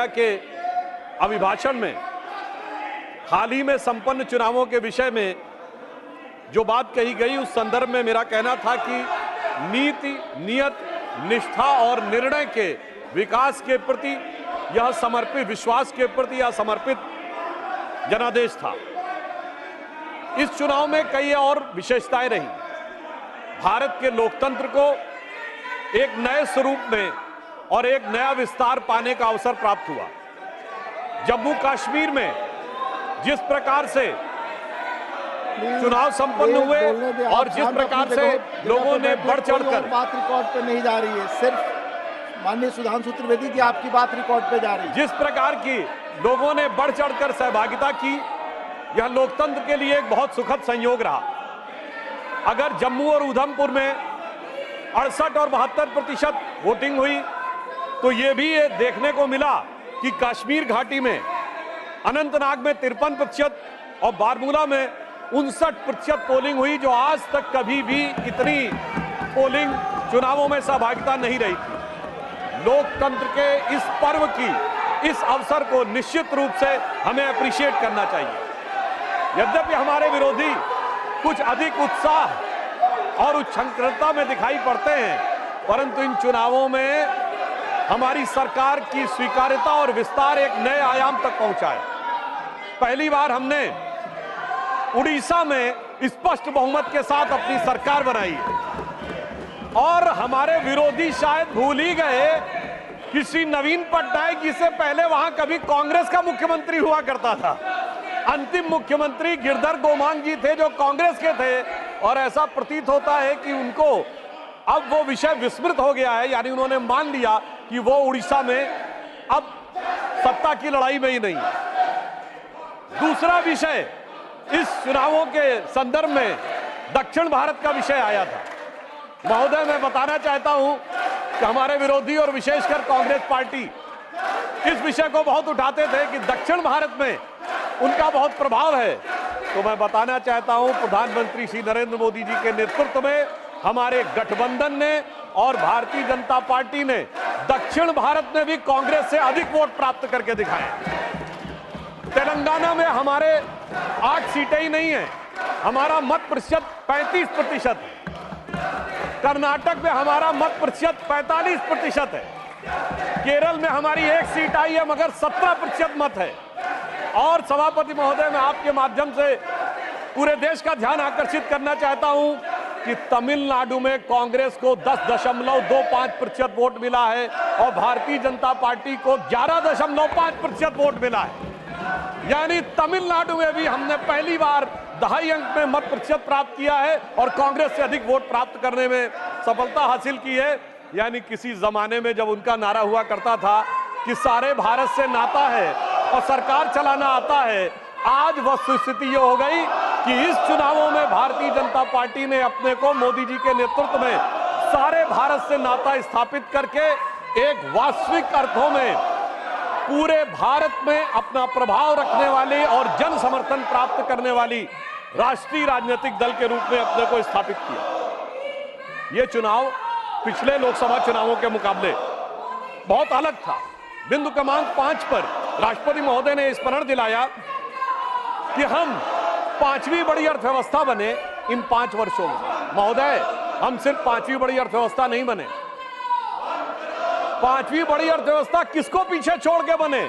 के अभिभाषण में हाल ही में संपन्न चुनावों के विषय में जो बात कही गई, उस संदर्भ में मेरा कहना था कि नीति, नियत, निष्ठा और निर्णय के विकास के प्रति यह समर्पित, विश्वास के प्रति यह समर्पित जनादेश था। इस चुनाव में कई और विशेषताएं रही। भारत के लोकतंत्र को एक नए स्वरूप में और एक नया विस्तार पाने का अवसर प्राप्त हुआ। जम्मू कश्मीर में जिस प्रकार से चुनाव संपन्न हुए और जिस प्रकार से लोगों ने बढ़ चढ़कर, बात रिकॉर्ड पे नहीं जा रही है, सिर्फ माननीय सुधांशु त्रिवेदी की आपकी बात रिकॉर्ड पे जा रही है। जिस प्रकार की लोगों ने बढ़ चढ़कर सहभागिता की, यह लोकतंत्र के लिए एक बहुत सुखद संयोग रहा। अगर जम्मू और उधमपुर में 68 और 72% वोटिंग हुई, तो यह भी देखने को मिला कि कश्मीर घाटी में अनंतनाग में 53% और बारामूला में 59% पोलिंग हुई, जो आज तक कभी भी इतनी पोलिंग चुनावों में सहभागिता नहीं रही थी। लोकतंत्र के इस पर्व की, इस अवसर को निश्चित रूप से हमें अप्रिशिएट करना चाहिए। यद्यपि हमारे विरोधी कुछ अधिक उत्साह और उच्छृंखलता में दिखाई पड़ते हैं, परंतु इन चुनावों में हमारी सरकार की स्वीकार्यता और विस्तार एक नए आयाम तक पहुंचा है। पहली बार हमने उड़ीसा में स्पष्ट बहुमत के साथ अपनी सरकार बनाई है और हमारे विरोधी शायद भूल ही गए कि श्री नवीन पटनायक जी से पहले वहां कभी कांग्रेस का मुख्यमंत्री हुआ करता था। अंतिम मुख्यमंत्री गिरधर गोमांग जी थे, जो कांग्रेस के थे, और ऐसा प्रतीत होता है कि उनको अब वो विषय विस्मृत हो गया है, यानी उन्होंने मान लिया कि वो उड़ीसा में अब सत्ता की लड़ाई में ही नहीं है। दूसरा विषय इस चुनावों के संदर्भ में दक्षिण भारत का विषय आया था। महोदय, मैं बताना चाहता हूं कि हमारे विरोधी और विशेषकर कांग्रेस पार्टी इस विषय को बहुत उठाते थे कि दक्षिण भारत में उनका बहुत प्रभाव है। तो मैं बताना चाहता हूं, प्रधानमंत्री श्री नरेंद्र मोदी जी के नेतृत्व में हमारे गठबंधन ने और भारतीय जनता पार्टी ने दक्षिण भारत में भी कांग्रेस से अधिक वोट प्राप्त करके दिखाए। तेलंगाना में हमारे 8 सीटें ही नहीं है, हमारा मत प्रतिशत 35% है। कर्नाटक में हमारा मत प्रतिशत 45% है। केरल में हमारी 1 सीट आई है, मगर 17% मत है। और सभापति महोदय, मैं आपके माध्यम से पूरे देश का ध्यान आकर्षित करना चाहता हूं कि तमिलनाडु में कांग्रेस को 10.25% वोट मिला है और भारतीय जनता पार्टी को 11.5% वोट मिला है। यानी तमिलनाडु में भी हमने पहली बार 2.5 अंक में मत प्रतिशत प्राप्त किया है और कांग्रेस से अधिक वोट प्राप्त करने में सफलता हासिल की है। यानी किसी जमाने में जब उनका नारा हुआ करता था कि सारे भारत से नाता है और सरकार चलाना आता है, आज वस्तुस्थिति ये हो गई कि इस चुनावों में भारतीय जनता पार्टी ने अपने को मोदी जी के नेतृत्व में सारे भारत से नाता स्थापित करके एक वास्तविक अर्थों में पूरे भारत में अपना प्रभाव रखने वाली और जन समर्थन प्राप्त करने वाली राष्ट्रीय राजनीतिक दल के रूप में अपने को स्थापित किया। ये चुनाव पिछले लोकसभा चुनावों के मुकाबले बहुत अलग था। बिंदु क्रमांक 5 पर राष्ट्रपति महोदय ने स्मरण दिलाया कि हम 5वीं बड़ी अर्थव्यवस्था बने इन 5 वर्षों में। महोदय, हम सिर्फ 5वीं बड़ी अर्थव्यवस्था नहीं बने। 5वीं बड़ी अर्थव्यवस्था किसको पीछे छोड़ के बने?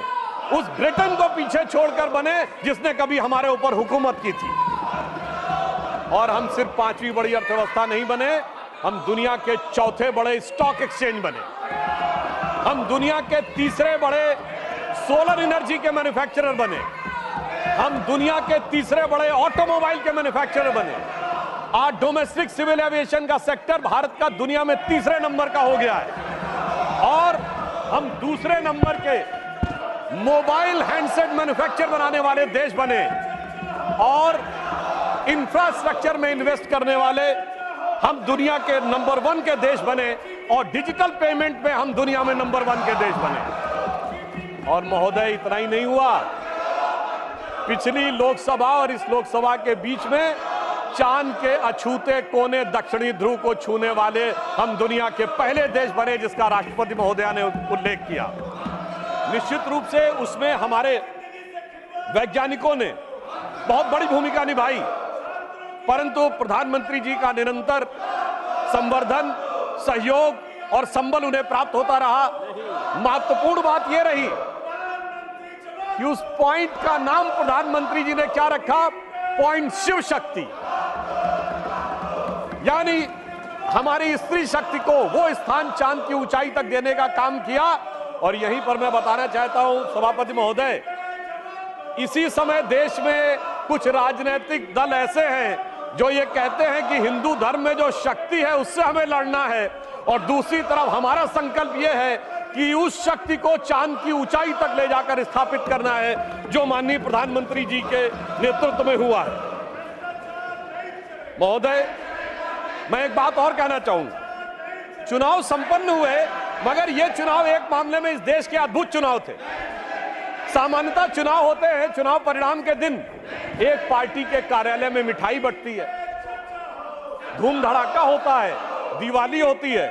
उस ब्रिटेन को पीछे छोड़कर बने जिसने कभी हमारे ऊपर हुकूमत की थी। और हम सिर्फ 5वीं बड़ी अर्थव्यवस्था नहीं बने, हम दुनिया के 4थे बड़े स्टॉक एक्सचेंज बने। हम दुनिया के 3रे बड़े सोलर एनर्जी के मैन्युफैक्चरर बने। हम दुनिया के 3रे बड़े ऑटोमोबाइल के मैन्युफैक्चरर बने। आज डोमेस्टिक सिविल एविएशन का सेक्टर भारत का दुनिया में 3रे नंबर का हो गया है और हम 2रे नंबर के मोबाइल हैंडसेट मैन्युफैक्चर बनाने वाले देश बने और इंफ्रास्ट्रक्चर में इन्वेस्ट करने वाले हम दुनिया के नंबर 1 के देश बने और डिजिटल पेमेंट में हम दुनिया में नंबर 1 के देश बने। और महोदय, इतना ही नहीं हुआ, पिछली लोकसभा और इस लोकसभा के बीच में चांद के अछूते कोने दक्षिणी ध्रुव को छूने वाले हम दुनिया के पहले देश बने, जिसका राष्ट्रपति महोदया ने उल्लेख किया। निश्चित रूप से उसमें हमारे वैज्ञानिकों ने बहुत बड़ी भूमिका निभाई, परंतु प्रधानमंत्री जी का निरंतर संवर्धन, सहयोग और संबल उन्हें प्राप्त होता रहा। महत्वपूर्ण बात यह रही कि उस पॉइंट का नाम प्रधानमंत्री जी ने क्या रखा? पॉइंट शिव शक्ति, यानी हमारी स्त्री शक्ति को वो स्थान चांद की ऊंचाई तक देने का काम किया। और यहीं पर मैं बताना चाहता हूं सभापति महोदय, इसी समय देश में कुछ राजनीतिक दल ऐसे हैं जो ये कहते हैं कि हिंदू धर्म में जो शक्ति है उससे हमें लड़ना है, और दूसरी तरफ हमारा संकल्प यह है कि उस शक्ति को चांद की ऊंचाई तक ले जाकर स्थापित करना है, जो माननीय प्रधानमंत्री जी के नेतृत्व में हुआ है। महोदय, मैं एक बात और कहना चाहूंगा, चुनाव संपन्न हुए, मगर ये चुनाव एक मामले में इस देश के अद्भुत चुनाव थे। सामान्यतः चुनाव होते हैं, चुनाव परिणाम के दिन एक पार्टी के कार्यालय में मिठाई बंटती है, धूम धड़ाका होता है, दिवाली होती है,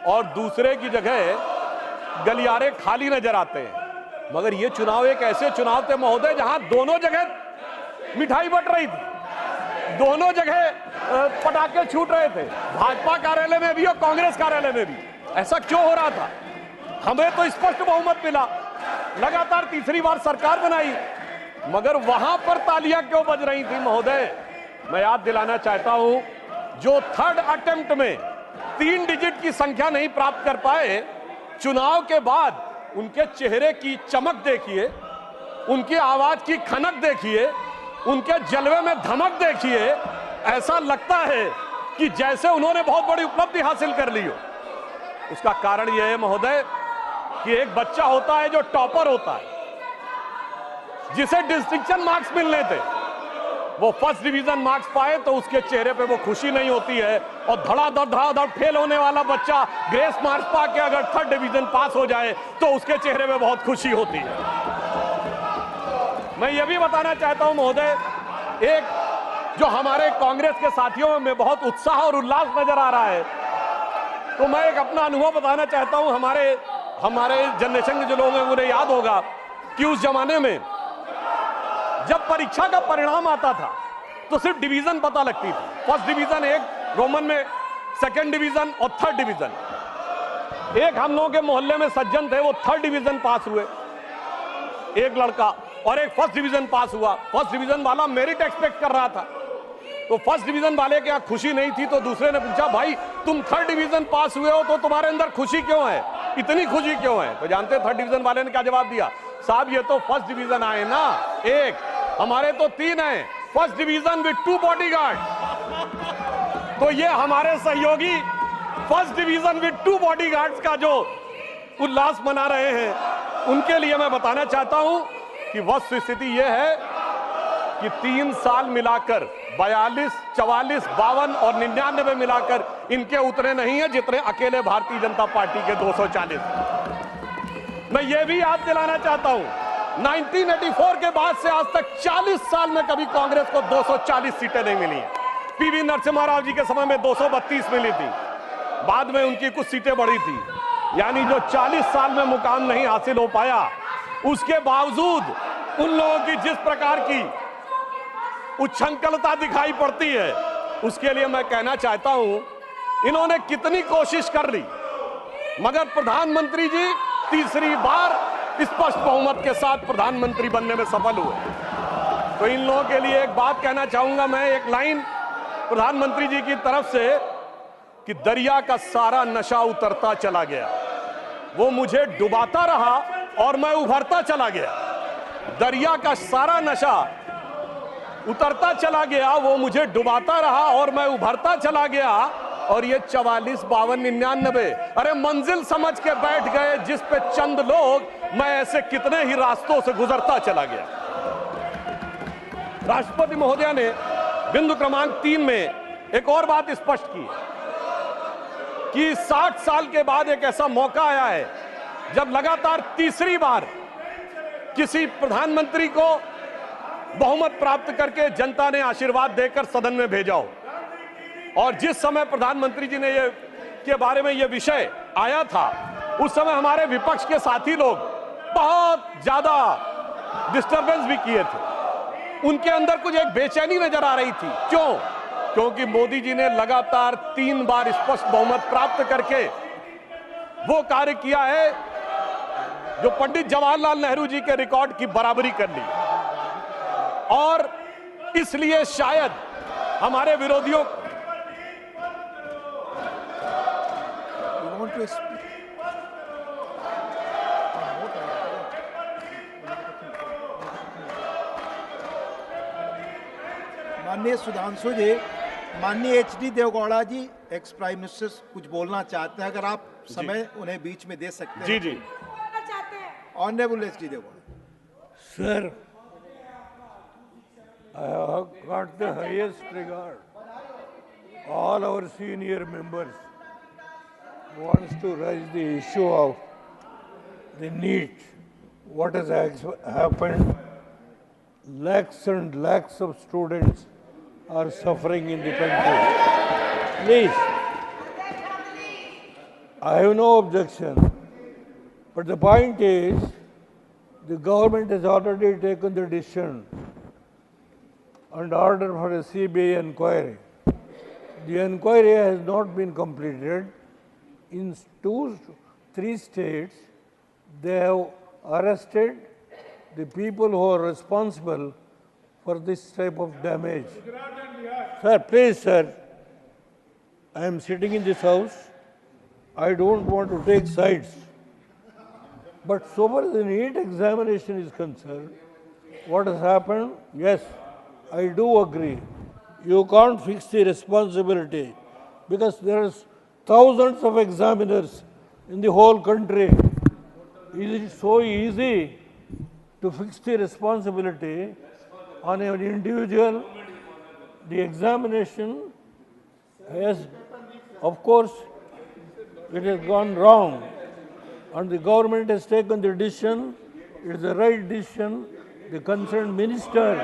और दूसरे की जगह गलियारे खाली नजर आते हैं। मगर ये चुनाव एक ऐसे चुनाव थे महोदय जहां दोनों जगह मिठाई बंट रही थी, दोनों जगह पटाखे छूट रहे थे, भाजपा कार्यालय में भी और कांग्रेस कार्यालय में भी। ऐसा क्यों हो रहा था? हमें तो स्पष्ट बहुमत मिला, लगातार तीसरी बार सरकार बनाई, मगर वहां पर तालियां क्यों बज रही थी महोदय? मैं याद दिलाना चाहता हूं, जो थर्ड अटेम्प्ट में 3 डिजिट की संख्या नहीं प्राप्त कर पाए, चुनाव के बाद उनके चेहरे की चमक देखिए, उनकी आवाज की खनक देखिए, उनके जलवे में धमक देखिए। ऐसा लगता है कि जैसे उन्होंने बहुत बड़ी उपलब्धि हासिल कर ली हो। उसका कारण यह है महोदय कि एक बच्चा होता है जो टॉपर होता है, जिसे डिस्टिंक्शन मार्क्स मिलने थे, वो फर्स्ट डिवीजन मार्क्स पाए तो उसके चेहरे पे वो खुशी नहीं होती है, और धड़ाधड़ फेल होने वाला बच्चा ग्रेस मार्क्स पा के अगर थर्ड डिवीजन पास हो जाए तो उसके चेहरे पे बहुत खुशी होती है। मैं ये भी बताना चाहता हूं महोदय, एक जो हमारे कांग्रेस के साथियों में बहुत उत्साह और उल्लास नजर आ रहा है, तो मैं एक अपना अनुभव बताना चाहता हूं। हमारे जनरेशन के जो लोग हैं उन्हें याद होगा कि उस जमाने में जब परीक्षा का परिणाम आता था तो सिर्फ डिवीजन पता लगती थी, फर्स्ट डिवीजन एक, रोमन में सेकंड डिवीजन और थर्ड डिवीजन। एक हम लोगों के मोहल्ले में सज्जन थे, वो थर्ड डिवीजन पास हुए, एक लड़का, और एक फर्स्ट डिवीजन पास हुआ। फर्स्ट डिवीजन वाला मेरिट एक्सपेक्ट कर रहा था, तो फर्स्ट डिवीजन वाले के यहाँ खुशी नहीं थी, तो दूसरे ने पूछा, भाई तुम थर्ड डिवीजन पास हुए हो तो तुम्हारे अंदर खुशी क्यों है, इतनी खुशी क्यों है? तो जानते थर्ड डिवीजन वाले ने क्या जवाब दिया? साहब ये तो फर्स्ट डिवीजन आए ना, एक, हमारे तो 3 हैं, फर्स्ट डिवीजन विद 2 बॉडीगार्ड। तो ये हमारे सहयोगी फर्स्ट डिवीजन विद 2 बॉडीगार्ड्स का जो उल्लास मना रहे हैं, उनके लिए मैं बताना चाहता हूं कि वस्तु स्थिति यह है कि 3 साल मिलाकर 42, 44, 52 और 99 मिलाकर इनके उतने नहीं है जितने अकेले भारतीय जनता पार्टी के 240। मैं ये भी याद दिलाना चाहता हूं, 1984 के बाद से आज तक 40 साल में कभी कांग्रेस को 240 सीटें नहीं मिली हैं। पीवी नरसिम्हा राव जी के समय में 232 मिली थी, बाद में उनकी कुछ सीटें बढ़ी थी, यानी जो 40 साल में मुकाम नहीं हासिल हो पाया, उसके बावजूद उन लोगों की जिस प्रकार की उच्छृंखलता दिखाई पड़ती है, उसके लिए मैं कहना चाहता हूं, इन्होंने कितनी कोशिश कर ली, मगर प्रधानमंत्री जी तीसरी बार स्पष्ट बहुमत के साथ प्रधानमंत्री बनने में सफल हुए। तो इन लोगों के लिए एक बात कहना चाहूंगा मैं, एक लाइन प्रधानमंत्री जी की तरफ से, कि दरिया का सारा नशा उतरता चला गया, वो मुझे डुबाता रहा और मैं उभरता चला गया। दरिया का सारा नशा उतरता चला गया, वो मुझे डुबाता रहा और मैं उभरता चला गया। और ये 44, 52, 99, अरे मंजिल समझ के बैठ गए जिस पे चंद लोग, मैं ऐसे कितने ही रास्तों से गुजरता चला गया। राष्ट्रपति महोदया ने बिंदु क्रमांक 3 में एक और बात स्पष्ट की कि 60 साल के बाद एक ऐसा मौका आया है जब लगातार तीसरी बार किसी प्रधानमंत्री को बहुमत प्राप्त करके जनता ने आशीर्वाद देकर सदन में भेजा हो। और जिस समय प्रधानमंत्री जी ने ये के बारे में ये विषय आया था, उस समय हमारे विपक्ष के साथी लोग बहुत ज्यादा डिस्टरबेंस भी किए थे। उनके अंदर कुछ एक बेचैनी नजर आ रही थी। क्यों? क्योंकि मोदी जी ने लगातार 3 बार स्पष्ट बहुमत प्राप्त करके वो कार्य किया है जो पंडित जवाहरलाल नेहरू जी के रिकॉर्ड की बराबरी कर ली। और इसलिए शायद हमारे विरोधियों माननीय सुधांशु जी, माननीय HD देवगौड़ा जी एक्स प्राइम मिनिस्टर कुछ बोलना चाहते हैं, अगर आप समय उन्हें बीच में दे सकते हैं। जी जी honourable HD Deve Gowda. Sir, I have got the highest regard. All our senior members wants to raise the issue of the NEET. What has happened? Lakhs and lakhs of students are suffering in the country. Please, I have no objection. But the point is, the government has already taken the decision and order for a CBI inquiry. The inquiry has not been completed. In 3 states, they have arrested the people who are responsible for this type of damage. Sir, please, sir, I am sitting in this house. I don't want to take sides. But so far as the NEET examination is concerned, what has happened? Yes, I do agree. You can't fix the responsibility because there are thousands of examiners in the whole country. Is it so easy to fix the responsibility on an individual? The examination has, of course, it has gone wrong. And the government has taken the decision, it is the right decision. The concerned minister,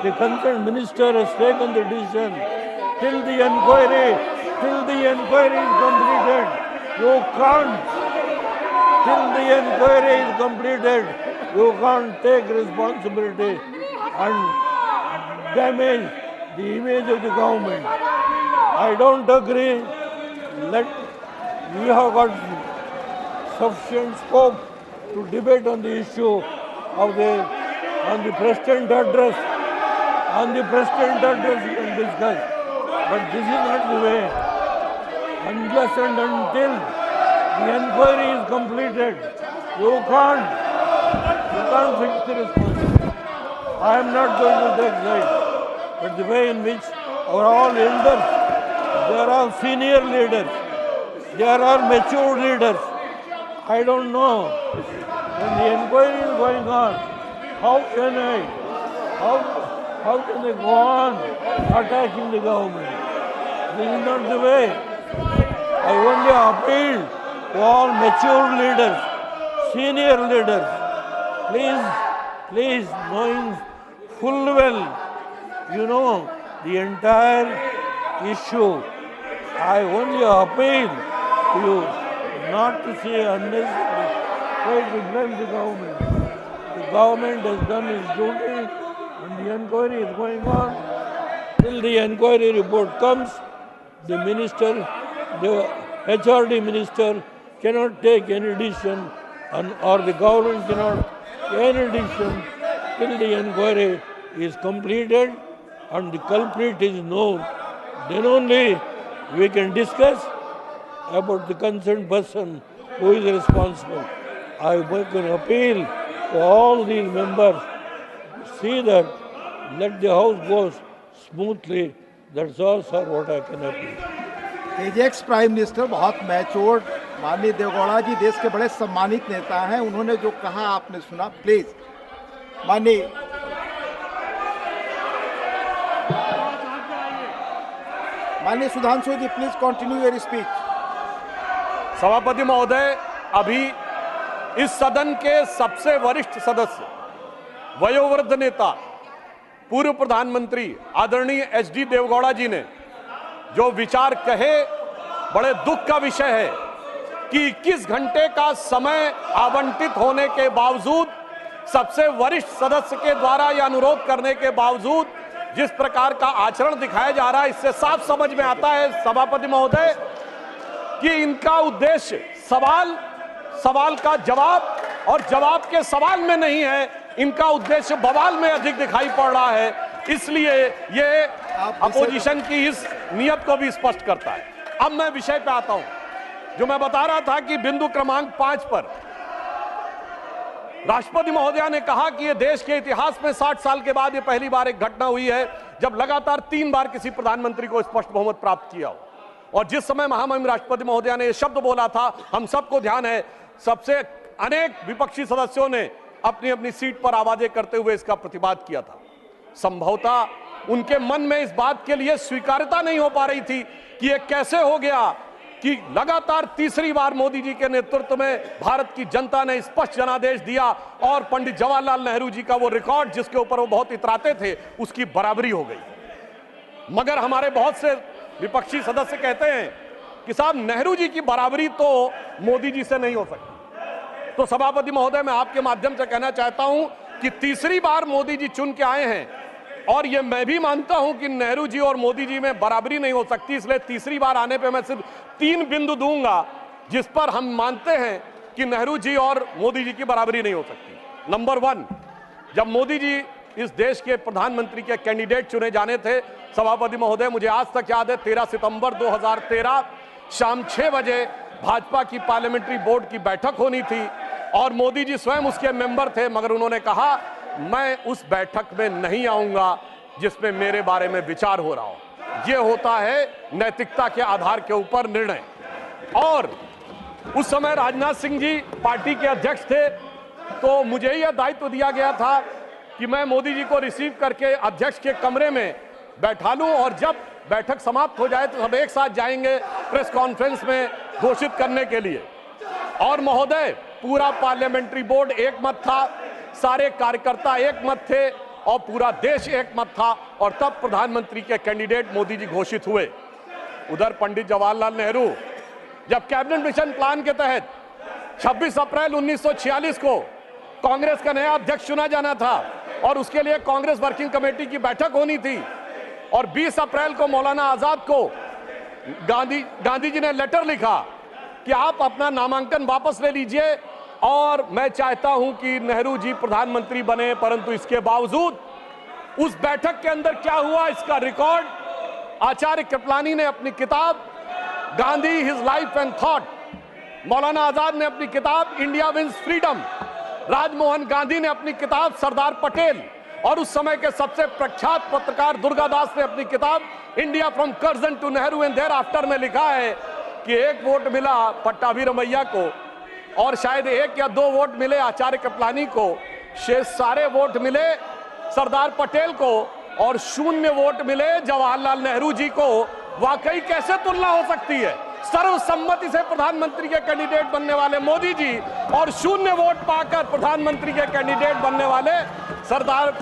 the concerned minister has taken the decision. Till the inquiry is completed, you can't. Till the inquiry is completed, you can't take responsibility and damage the image of the government. I don't agree. We have got sufficient scope to debate on the issue of the President address. On the President address we can discuss. But this is not the way. Unless and until the inquiry is completed, you can't fix the responsibility. I am not going to take sides. But the way in which our all elders, they are all senior leaders, they are all mature leaders. I don't know. When the inquiry is going on, how can they go on attacking the government? This is not the way. I only appeal to all mature leaders, senior leaders. Please, knowing full well, you know the entire issue, I only appeal to you not to say unnecessary, try to blame the government. The government has done its duty and the inquiry is going on. Till the inquiry report comes, the minister, the HRD minister cannot take any decision or the government cannot take any decision till the inquiry is completed and the culprit is known. Then only we can discuss about the concerned person who is responsible. I make an appeal to all these members, see that let the house go smoothly. That's all, sir, what I can appeal. Ex prime minister बहुत matured माननीय देवगौड़ा जी देश के बड़े सम्मानित नेता हैं, उन्होंने जो कहा आपने सुना। प्लीज माननीय सुधांशु जी, प्लीज कंटिन्यू योर स्पीच। सभापति महोदय, अभी इस सदन के सबसे वरिष्ठ सदस्य, वयोवृद्ध नेता, पूर्व प्रधानमंत्री आदरणीय HD देवगौड़ा जी ने जो विचार कहे, बड़े दुख का विषय है कि 21 घंटे का समय आवंटित होने के बावजूद, सबसे वरिष्ठ सदस्य के द्वारा यह अनुरोध करने के बावजूद जिस प्रकार का आचरण दिखाया जा रहा है, इससे साफ समझ में आता है सभापति महोदय कि इनका उद्देश्य सवाल का जवाब और जवाब के सवाल में नहीं है, इनका उद्देश्य बवाल में अधिक दिखाई पड़ रहा है। इसलिए ये अपोजिशन की इस नियत को भी स्पष्ट करता है। अब मैं विषय पे आता हूं, जो मैं बता रहा था कि बिंदु क्रमांक 5 पर राष्ट्रपति महोदया ने कहा कि ये देश के इतिहास में 60 साल के बाद ये पहली बार एक घटना हुई है जब लगातार 3 बार किसी प्रधानमंत्री को स्पष्ट बहुमत प्राप्त किया हो। और जिस समय महामहिम राष्ट्रपति महोदया ने यह शब्द बोला था, हम सबको ध्यान है, सबसे अनेक विपक्षी सदस्यों ने अपनी अपनी सीट पर आवाजें करते हुए इसका प्रतिवाद किया था। संभवतः उनके मन में इस बात के लिए स्वीकार्यता नहीं हो पा रही थी कि यह कैसे हो गया कि लगातार तीसरी बार मोदी जी के नेतृत्व में भारत की जनता ने स्पष्ट जनादेश दिया और पंडित जवाहरलाल नेहरू जी का वो रिकॉर्ड जिसके ऊपर वो बहुत इतराते थे, उसकी बराबरी हो गई। मगर हमारे बहुत से विपक्षी सदस्य कहते हैं कि साहब नेहरू जी की बराबरी तो मोदी जी से नहीं हो सकती। तो सभापति महोदय, मैं आपके माध्यम से कहना चाहता हूं कि तीसरी बार मोदी जी चुन के आए हैं और ये मैं भी मानता हूं कि नेहरू जी और मोदी जी में बराबरी नहीं हो सकती, इसलिए तीसरी बार आने पे मैं सिर्फ 3 बिंदु दूंगा जिस पर हम मानते हैं कि नेहरू जी और मोदी जी की बराबरी नहीं हो सकती। नंबर 1, जब मोदी जी इस देश के प्रधानमंत्री के कैंडिडेट चुने जाने थे, सभापति महोदय, मुझे आज तक याद है 13 सितंबर 2013 शाम 6 बजे भाजपा की पार्लियामेंट्री बोर्ड की बैठक होनी थी और मोदी जी स्वयं उसके मेंबर थे, मगर उन्होंने कहा मैं उस बैठक में नहीं आऊंगा जिसमें मेरे बारे में विचार हो रहा हो। यह होता है नैतिकता के आधार के ऊपर निर्णय। और उस समय राजनाथ सिंह जी पार्टी के अध्यक्ष थे, तो मुझे यह दायित्व दिया गया था कि मैं मोदी जी को रिसीव करके अध्यक्ष के कमरे में बैठा लूं और जब बैठक समाप्त हो जाए तो सब एक साथ जाएंगे प्रेस कॉन्फ्रेंस में घोषित करने के लिए। और महोदय, पूरा पार्लियामेंट्री बोर्ड एक मत था, सारे कार्यकर्ता एक मत थे और पूरा देश एक मत था और तब प्रधानमंत्री के कैंडिडेट मोदी जी घोषित हुए। उधर पंडित जवाहरलाल नेहरू जब कैबिनेट मिशन प्लान के तहत 26 अप्रैल 1946 को कांग्रेस का नया अध्यक्ष चुना जाना था और उसके लिए कांग्रेस वर्किंग कमेटी की बैठक होनी थी और 20 अप्रैल को मौलाना आजाद को गांधी जी ने लेटर लिखा कि आप अपना नामांकन वापस ले लीजिए और मैं चाहता हूं कि नेहरू जी प्रधानमंत्री बने। परंतु इसके बावजूद उस बैठक के अंदर क्या हुआ, इसका रिकॉर्ड आचार्य कृपलानी ने अपनी किताब Gandhi his life and thought, Maulana Azad ने अपनी किताब India wins freedom, Rajmohan Gandhi ने अपनी किताब सरदार पटेल और उस समय के सबसे प्रख्यात पत्रकार दुर्गादास ने अपनी किताब India from Curzon to Nehru and thereafter में लिखा है कि 1 वोट मिला पट्टाभी-रमैया को और शायद 1 या 2 वोट मिले आचार्य कृपलानी को, शेष सारे वोट मिले सरदार पटेल को और 0 वोट मिले जवाहरलाल नेहरू जी को। वाकई कैसे तुलना हो सकती है? सर्वसम्मति से प्रधानमंत्री के कैंडिडेट बनने वाले मोदी जी और 0 वोट पाकर प्रधानमंत्री के कैंडिडेट बनने वाले सरदार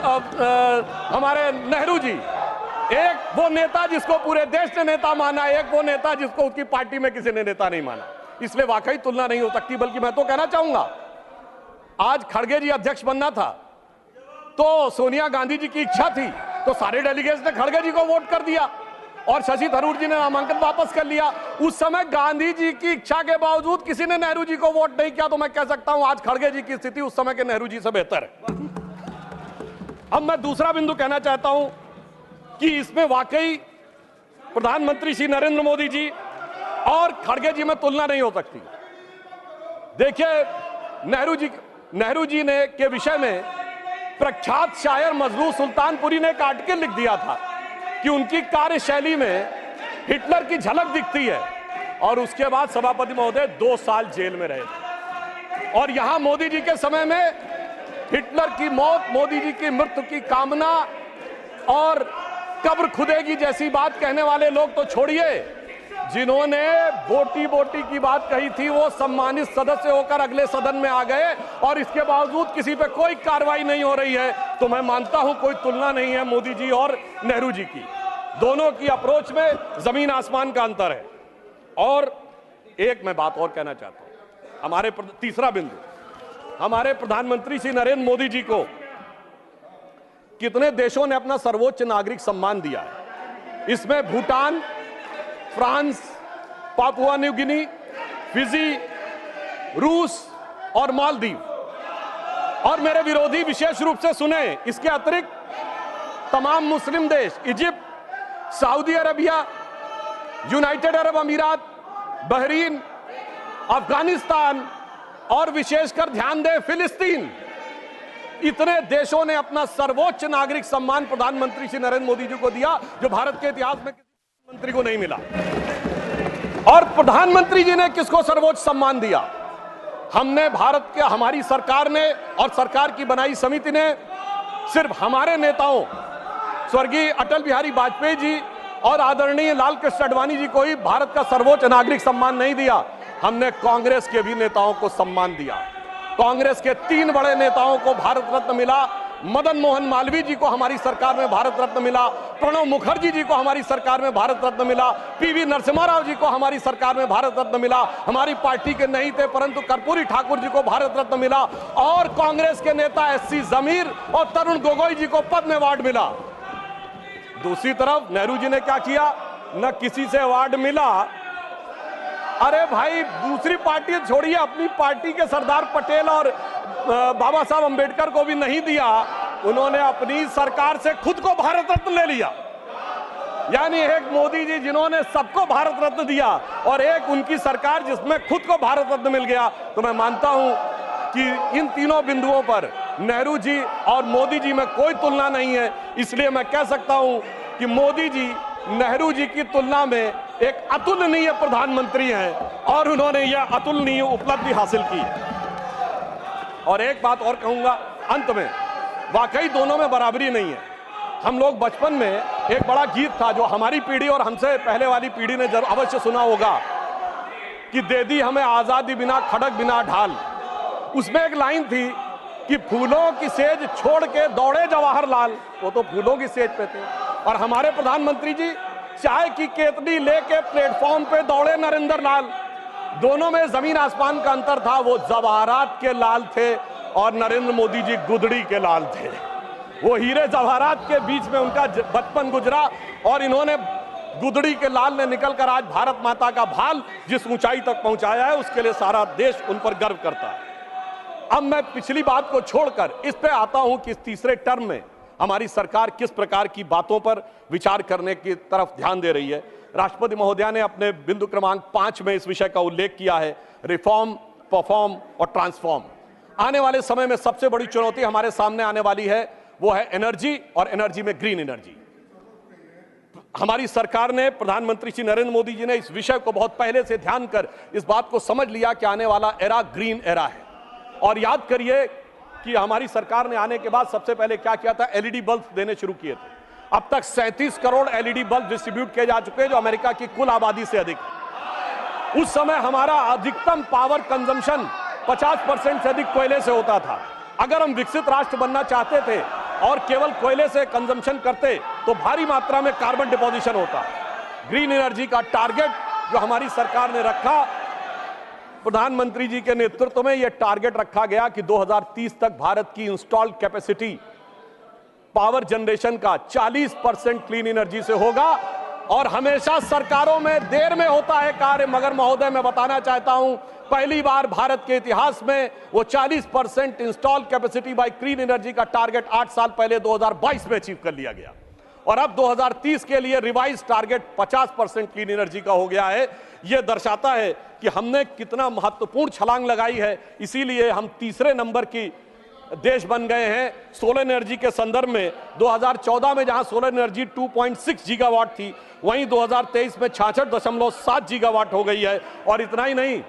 हमारे नेहरू जी। एक वो नेता जिसको पूरे देश ने नेता माना, एक वो नेता जिसको उसकी पार्टी में किसी ने नेता नहीं माना। इसलिए वाकई तुलना नहीं हो सकती। बल्कि मैं तो कहना चाहूंगा, आज खड़गे जी अध्यक्ष बनना था तो सोनिया गांधी जी की इच्छा थी तो सारे डेलीगेट्स ने खड़गे जी को वोट कर दिया और शशि थरूर जी ने नामांकन वापस कर लिया। उस समय गांधी जी की इच्छा के बावजूद किसी ने नेहरू जी को वोट नहीं किया, तो मैं कह सकता हूं आज खड़गे जी की स्थिति उस समय के नेहरू जी से बेहतर है। अब मैं दूसरा बिंदु कहना चाहता हूं कि इसमें वाकई प्रधानमंत्री श्री नरेंद्र मोदी जी और खड़गे जी में तुलना नहीं हो सकती। देखिए, नेहरू जी ने के विषय में प्रख्यात शायर मजरू सुल्तानपुरी ने एक आर्टिकल लिख दिया था कि उनकी कार्यशैली में हिटलर की झलक दिखती है और उसके बाद सभापति महोदय 2 साल जेल में रहे। और यहां मोदी जी के समय में हिटलर की मौत, मोदी जी की मृत्यु की कामना और कब्र खुदेगी जैसी बात कहने वाले लोग तो छोड़िए, जिन्होंने बोटी बोटी की बात कही थी वो सम्मानित सदस्य होकर अगले सदन में आ गए और इसके बावजूद किसी पे कोई कार्रवाई नहीं हो रही है। तो मैं मानता हूं कोई तुलना नहीं है मोदी जी और नेहरू जी की। दोनों की अप्रोच में जमीन आसमान का अंतर है। और एक मैं बात और कहना चाहता हूं, तीसरा बिंदु, हमारे प्रधानमंत्री श्री नरेंद्र मोदी जी को कितने देशों ने अपना सर्वोच्च नागरिक सम्मान दिया है। इसमें Bhutan, France, Papua New Guinea, Fiji, रूस और मालदीव। और मेरे विरोधी विशेष रूप से सुने, इसके अतिरिक्त तमाम मुस्लिम देश, Egypt, Saudi Arabia, United Arab अमीरात, बहरीन, अफगानिस्तान और विशेषकर ध्यान दें फिलिस्तीन, इतने देशों ने अपना सर्वोच्च नागरिक सम्मान प्रधानमंत्री श्री नरेंद्र मोदी जी को दिया, जो भारत के इतिहास में किसी मंत्री को नहीं मिला। और प्रधानमंत्री जी ने किसको सर्वोच्च सम्मान दिया? हमने भारत के, हमारी सरकार ने और सरकार की बनाई समिति ने सिर्फ हमारे नेताओं स्वर्गीय अटल बिहारी वाजपेयी जी और आदरणीय लाल कृष्ण आडवाणी जी को ही भारत का सर्वोच्च नागरिक सम्मान नहीं दिया, हमने कांग्रेस के भी नेताओं को सम्मान दिया। कांग्रेस के 3 बड़े नेताओं को भारत रत्न मिला। मदन मोहन मालवीय जी को हमारी सरकार में भारत रत्न मिला, प्रणब मुखर्जी जी को हमारी सरकार में भारत रत्न मिला, पीवी नरसिम्हा राव जी को हमारी सरकार में भारत रत्न मिला, हमारी पार्टी के नहीं थे परंतु कर्पूरी ठाकुर जी को भारत रत्न मिला, और कांग्रेस के नेता एससी जमीर और तरुण गोगोई जी को पद्म अवार्ड मिला। दूसरी तरफ नेहरू जी ने क्या किया? न किसी से अवार्ड मिला। अरे भाई, दूसरी पार्टी छोड़िए, अपनी पार्टी के सरदार पटेल और बाबा साहब अंबेडकर को भी नहीं दिया, उन्होंने अपनी सरकार से खुद को भारत रत्न ले लिया। यानी एक मोदी जी जिन्होंने सबको भारत रत्न दिया और एक उनकी सरकार जिसमें खुद को भारत रत्न मिल गया। तो मैं मानता हूं कि इन तीनों बिंदुओं पर नेहरू जी और मोदी जी में कोई तुलना नहीं है। इसलिए मैं कह सकता हूं कि मोदी जी नेहरू जी की तुलना में एक अतुलनीय प्रधानमंत्री हैं और उन्होंने यह अतुलनीय उपलब्धि हासिल की है। और एक बात और कहूंगा अंत में, वाकई दोनों में बराबरी नहीं है। हम लोग बचपन में एक बड़ा गीत था जो हमारी पीढ़ी और हमसे पहले वाली पीढ़ी ने अवश्य सुना होगा कि दे दी हमें आजादी बिना खड़क बिना ढाल। उसमें एक लाइन थी कि फूलों की सेज छोड़ के दौड़े जवाहरलाल। वो तो फूलों की सेज पे थे। और हमारे प्रधानमंत्री जी चाय की केतली लेके प्लेटफॉर्म पे दौड़े नरेंद्र लाल। दोनों में जमीन आसमान का अंतर था। वो जवाहरात के लाल थे और नरेंद्र मोदी जी गुदड़ी के लाल थे। वो हीरे जवाहरात के बीच में उनका बचपन गुजरा और इन्होंने गुदड़ी के लाल ने निकलकर आज भारत माता का भाल जिस ऊंचाई तक पहुंचाया है, उसके लिए सारा देश उन पर गर्व करता है। अब मैं पिछली बात को छोड़कर इस पे आता हूं कि इस तीसरे टर्म में हमारी सरकार किस प्रकार की बातों पर विचार करने की तरफ ध्यान दे रही है। राष्ट्रपति महोदया ने अपने बिंदु क्रमांक 5 में इस विषय का उल्लेख किया है, रिफॉर्म, परफॉर्म और ट्रांसफॉर्म। आने वाले समय में सबसे बड़ी चुनौती हमारे सामने आने वाली है, वो है एनर्जी, और एनर्जी में ग्रीन एनर्जी। हमारी सरकार ने, प्रधानमंत्री श्री नरेंद्र मोदी जी ने इस विषय को बहुत पहले से ध्यान कर इस बात को समझ लिया कि आने वाला एरा ग्रीन एरा है। और याद करिए कि हमारी सरकार ने आने के बाद सबसे पहले क्या किया था, एलईडी बल्ब देने शुरू किए थे। अब तक 37 करोड़ एलईडी बल्ब डिस्ट्रीब्यूट किए जा चुके हैं, जो अमेरिका की कुल आबादी से अधिक है। उस समय हमारा अधिकतम पावर कंजम्पशन 50% से अधिक कोयले से होता था। अगर हम विकसित राष्ट्र बनना चाहते थे और केवल कोयले से कंजम्पशन करते तो भारी मात्रा में कार्बन डिपोजिशन होता। ग्रीन एनर्जी का टारगेट जो हमारी सरकार ने रखा, प्रधानमंत्री जी के नेतृत्व में यह टारगेट रखा गया कि 2030 तक भारत की इंस्टॉल्ड कैपेसिटी पावर जनरेशन का 40% क्लीन एनर्जी से होगा। और हमेशा सरकारों में देर में होता है कार्य, मगर महोदय मैं बताना चाहता हूं, पहली बार भारत के इतिहास में वो 40% install capacity by clean energy का टारगेट 8 साल पहले 2022 में अचीव कर लिया गया। और अब 2030 के लिए रिवाइज टारगेट 50% क्लीन एनर्जी का हो गया है। यह दर्शाता है कि हमने कितना महत्वपूर्ण छलांग लगाई है। इसीलिए हम तीसरे नंबर की देश बन गए हैं सोलर एनर्जी के संदर्भ में। 2014 में जहां सोलर एनर्जी 2.6 गीगावाट थी, वहीं 2023 में 66.7 गीगावाट हो गई है। और इतना ही नहीं,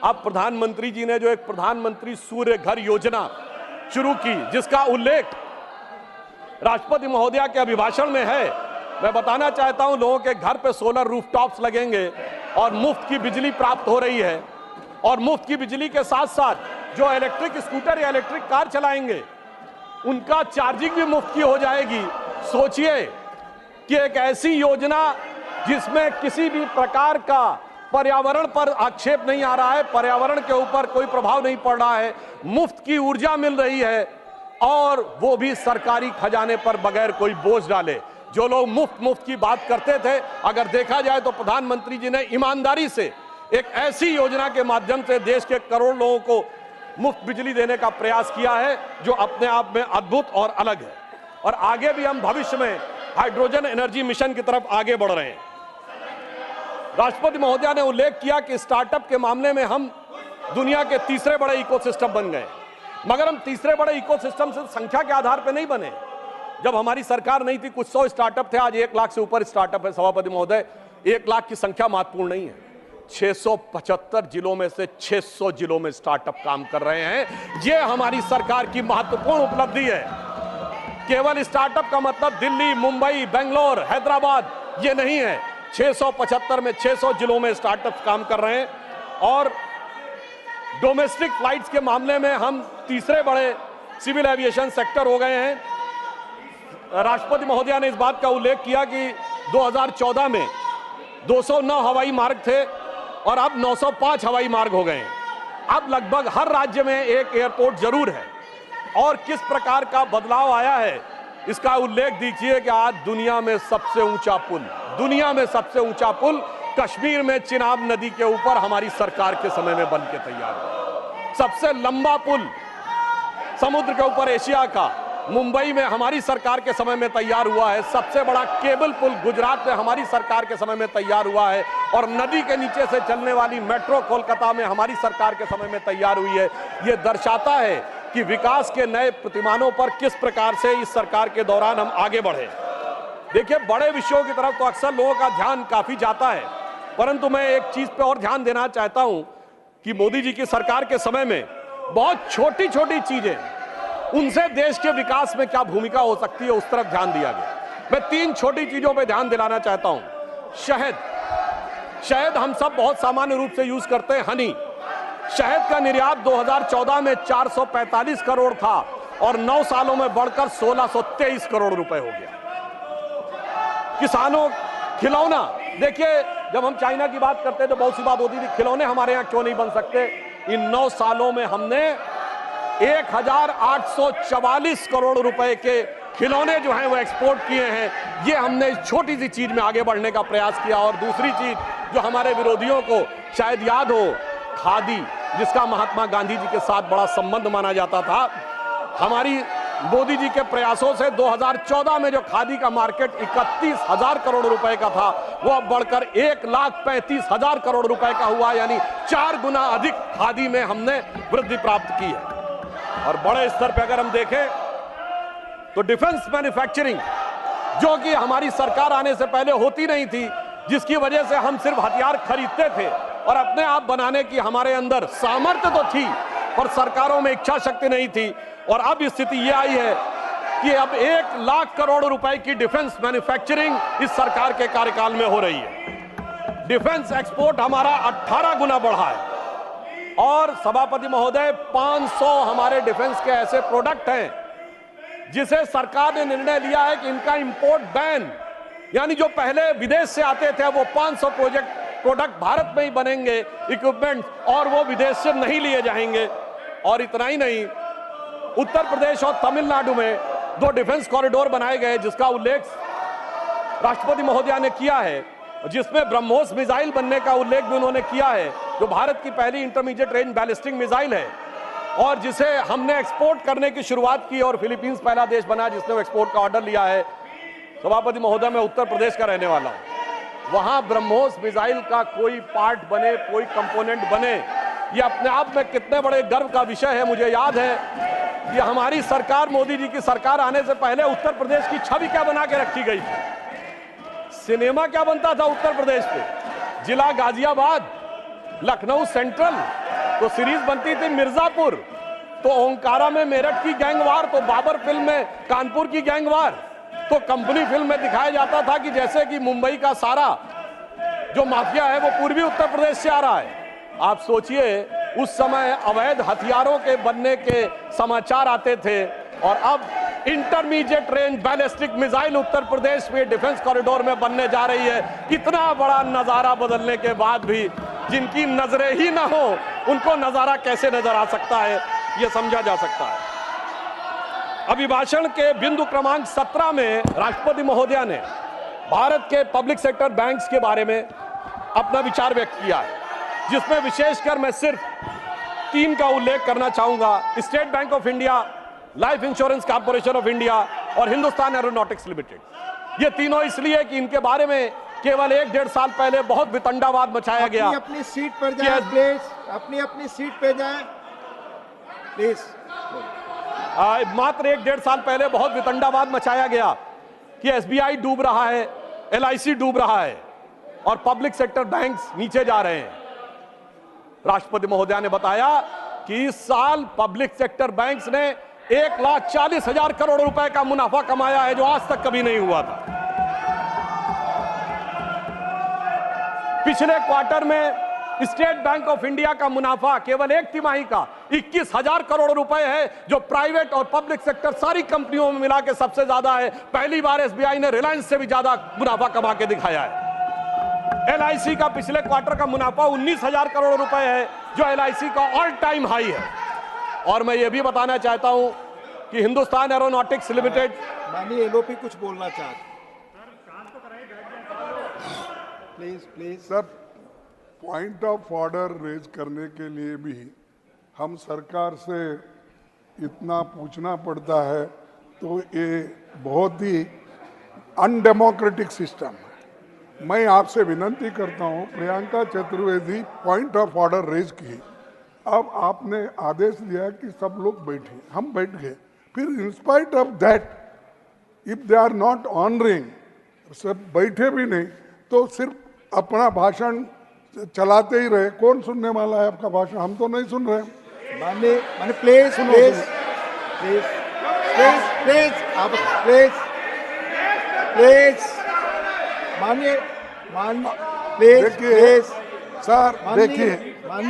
अब प्रधानमंत्री जी ने जो एक प्रधानमंत्री सूर्य घर योजना शुरू की, जिसका उल्लेख राष्ट्रपति महोदया के अभिभाषण में है, मैं बताना चाहता हूं, लोगों के घर पे सोलर रूफटॉप्स लगेंगे और मुफ्त की बिजली प्राप्त हो रही है। और मुफ्त की बिजली के साथ साथ जो इलेक्ट्रिक स्कूटर या इलेक्ट्रिक कार चलाएंगे उनका चार्जिंग भी मुफ्त की हो जाएगी। सोचिए कि एक ऐसी योजना जिसमें किसी भी प्रकार का पर्यावरण पर आक्षेप नहीं आ रहा है, पर्यावरण के ऊपर कोई प्रभाव नहीं पड़ रहा है, मुफ्त की ऊर्जा मिल रही है और वो भी सरकारी खजाने पर बगैर कोई बोझ डाले। जो लोग मुफ्त की बात करते थे, अगर देखा जाए तो प्रधानमंत्री जी ने ईमानदारी से एक ऐसी योजना के माध्यम से देश के करोड़ लोगों को मुफ्त बिजली देने का प्रयास किया है जो अपने आप में अद्भुत और अलग है। और आगे भी हम भविष्य में हाइड्रोजन एनर्जी मिशन की तरफ आगे बढ़ रहे हैं। राष्ट्रपति महोदया ने उल्लेख किया कि स्टार्टअप के मामले में हम दुनिया के तीसरे बड़े इकोसिस्टम बन गए, मगर हम तीसरे बड़े इकोसिस्टम से संख्या के आधार पर नहीं बने। जब हमारी सरकार नहीं थी कुछ 100 स्टार्टअप थे, आज 1 लाख से ऊपर स्टार्टअप है। सभापति महोदय, 1 लाख की संख्या महत्वपूर्ण नहीं है, 675 जिलों में से 600 जिलों में स्टार्टअप काम कर रहे हैं। ये हमारी सरकार की महत्वपूर्ण उपलब्धि है। केवल स्टार्टअप का मतलब दिल्ली, मुंबई, बेंगलोर, हैदराबाद ये नहीं है। 675 में 600 जिलों में स्टार्टअप काम कर रहे हैं। और डोमेस्टिक फ्लाइट्स के मामले में हम तीसरे बड़े सिविल एविएशन सेक्टर हो गए हैं। राष्ट्रपति महोदया ने इस बात का उल्लेख किया कि 2014 में 209 हवाई मार्ग थे और अब 905 हवाई मार्ग हो गए हैं। अब लगभग हर राज्य में एक एयरपोर्ट जरूर है। और किस प्रकार का बदलाव आया है इसका उल्लेख दीजिए कि आज दुनिया में सबसे ऊंचा पुल कश्मीर में चिनाब नदी के ऊपर हमारी सरकार के समय में बन के तैयार हुआ। सबसे लंबा पुल समुद्र के ऊपर एशिया का मुंबई में हमारी सरकार के समय में तैयार हुआ है। सबसे बड़ा केबल पुल गुजरात में हमारी सरकार के समय में तैयार हुआ है। और नदी के नीचे से चलने वाली मेट्रो कोलकाता में हमारी सरकार के समय में तैयार हुई है। यह दर्शाता है कि विकास के नए प्रतिमानों पर किस प्रकार से इस सरकार के दौरान हम आगे बढ़े। देखिए, बड़े विषयों की तरफ तो अक्सर लोगों का ध्यान काफी जाता है, परंतु मैं एक चीज पे और ध्यान देना चाहता हूं कि मोदी जी की सरकार के समय में बहुत छोटी छोटी चीजें, उनसे देश के विकास में क्या भूमिका हो सकती है उस तरफ ध्यान दिया गया। मैं 3 छोटी चीजों पे ध्यान दिलाना चाहता हूं। शहद हम सब बहुत सामान्य रूप से यूज करते हैं। हनी, शहद का निर्यात 2014 में 445 करोड़ था और 9 सालों में बढ़कर 1623 करोड़ रुपए हो गया। किसानों, खिलौना, देखिए जब हम चाइना की बात करते हैं तो बहुत सी बात होती थी, खिलौने हमारे यहाँ क्यों नहीं बन सकते। इन 9 सालों में हमने 1844 करोड़ रुपए के खिलौने जो हैं वो एक्सपोर्ट किए हैं। ये हमने छोटी सी चीज में आगे बढ़ने का प्रयास किया। और दूसरी चीज जो हमारे विरोधियों को शायद याद हो, खादी, जिसका महात्मा गांधी जी के साथ बड़ा संबंध माना जाता था, हमारी मोदी जी के प्रयासों से 2014 में जो खादी का मार्केट 31,000 करोड़ रुपए का था वो अब बढ़कर 1,35,000 करोड़ रुपए का हुआ, यानी 4 गुना अधिक खादी में हमने वृद्धि प्राप्त की है। और बड़े स्तर पर अगर हम देखें तो डिफेंस मैन्युफैक्चरिंग, जो कि हमारी सरकार आने से पहले होती नहीं थी, जिसकी वजह से हम सिर्फ हथियार खरीदते थे और अपने आप बनाने की हमारे अंदर सामर्थ्य तो थी पर सरकारों में इच्छा शक्ति नहीं थी। और अब स्थिति यह आई है कि अब 1 लाख करोड़ रुपए की डिफेंस मैन्युफैक्चरिंग इस सरकार के कार्यकाल में हो रही है। डिफेंस एक्सपोर्ट हमारा 18 गुना बढ़ा है। और सभापति महोदय, 500 हमारे डिफेंस के ऐसे प्रोडक्ट हैं जिसे सरकार ने निर्णय लिया है कि इनका इंपोर्ट बैन, यानी जो पहले विदेश से आते थे वो 500 प्रोडक्ट भारत में ही बनेंगे, इक्विपमेंट, और वो विदेश से नहीं लिए जाएंगे। और इतना ही नहीं, उत्तर प्रदेश और तमिलनाडु में 2 डिफेंस कॉरिडोर बनाए गए जिसका उल्लेख राष्ट्रपति महोदया ने किया है, जिसमें ब्रह्मोस मिसाइल बनने का उल्लेख भी उन्होंने किया है, जो भारत की पहली इंटरमीडिएट रेंज बैलिस्टिक मिसाइल है और जिसे हमने एक्सपोर्ट करने की शुरुआत की और फिलीपींस पहला देश बना जिसने एक्सपोर्ट का ऑर्डर लिया है। सभापति महोदय, मैं उत्तर प्रदेश का रहने वाला हूं। वहां ब्रह्मोस मिसाइल का कोई पार्ट बने, कोई कंपोनेंट बने, ये अपने आप में कितने बड़े गर्व का विषय है। मुझे याद है कि हमारी सरकार, मोदी जी की सरकार आने से पहले उत्तर प्रदेश की छवि क्या बना के रखी गई थी। सिनेमा क्या बनता था उत्तर प्रदेश पे, जिला गाजियाबाद, लखनऊ सेंट्रल, तो सीरीज बनती थी मिर्जापुर, तो ओंकारा में मेरठ की गैंगवार, तो बाबर फिल्म में कानपुर की गैंगवार, तो कंपनी फिल्म में दिखाया जाता था कि जैसे कि मुंबई का सारा जो माफिया है वो पूर्वी उत्तर प्रदेश से आ रहा है। आप सोचिए, उस समय अवैध हथियारों के बनने के समाचार आते थे और अब intermediate range ballistic missile Uttar Pradesh में डिफेंस कॉरिडोर में बनने जा रही है। इतना बड़ा नजारा बदलने के बाद भी जिनकी नजरें ही ना हो उनको नजारा कैसे नजर आ सकता है, यह समझा जा सकता है। अभिभाषण के बिंदु क्रमांक 17 में राष्ट्रपति महोदया ने भारत के पब्लिक सेक्टर बैंक्स के बारे में अपना विचार व्यक्त किया है, जिसमें विशेषकर मैं सिर्फ 3 का उल्लेख करना चाहूंगा। State bank of India, life insurance corporation of India और हिंदुस्तान एरोनॉटिक्स लिमिटेड। ये तीनों इसलिए कि इनके बारे में केवल 1-1.5 साल पहले बहुत वितंडावाद मचाया गया। अपनी सीट पर जाएं प्लीज, अपनी सीट पे जाएं प्लीज। मात्र 1-1.5 साल पहले बहुत वितंडावाद मचाया गया कि एसबीआई डूब रहा है, एलआईसी डूब रहा है और पब्लिक सेक्टर बैंक्स नीचे जा रहे हैं। राष्ट्रपति महोदया ने बताया कि इस साल पब्लिक सेक्टर बैंक्स ने 1,40,000 करोड़ रुपए का मुनाफा कमाया है, जो आज तक कभी नहीं हुआ था। पिछले क्वार्टर में स्टेट बैंक ऑफ इंडिया का मुनाफा केवल 1 तिमाही का 21,000 करोड़ रुपए है, जो प्राइवेट और पब्लिक सेक्टर सारी कंपनियों में मिला के सबसे ज्यादा है। पहली बार एसबीआई ने रिलायंस से भी ज्यादा मुनाफा कमा के दिखाया है। एलआईसी का पिछले क्वार्टर का मुनाफा 19,000 करोड़ रुपए है, जो एलआईसी का ऑल टाइम हाई है। और मैं ये भी बताना चाहता हूं कि हिंदुस्तान एरोनॉटिक्स लिमिटेड, माननीय एलओपी कुछ बोलना चाहते please. Sir, point of order raise करने के लिए भी हम सरकार से इतना पूछना पड़ता है, तो ये बहुत ही अनडेमोक्रेटिक सिस्टम है। मैं आपसे विनती करता हूं, Priyanka Chaturvedi point of order raise की, अब आपने आदेश दिया कि सब लोग बैठे, हम बैठ गए, फिर in spite of that if they are not honouring, सब बैठे भी नहीं तो सिर्फ अपना भाषण चलाते ही रहे। कौन सुनने वाला है आपका भाषण? हम तो नहीं सुन रहे। माननीय प्लीज माननीय देखिए सर, देखिए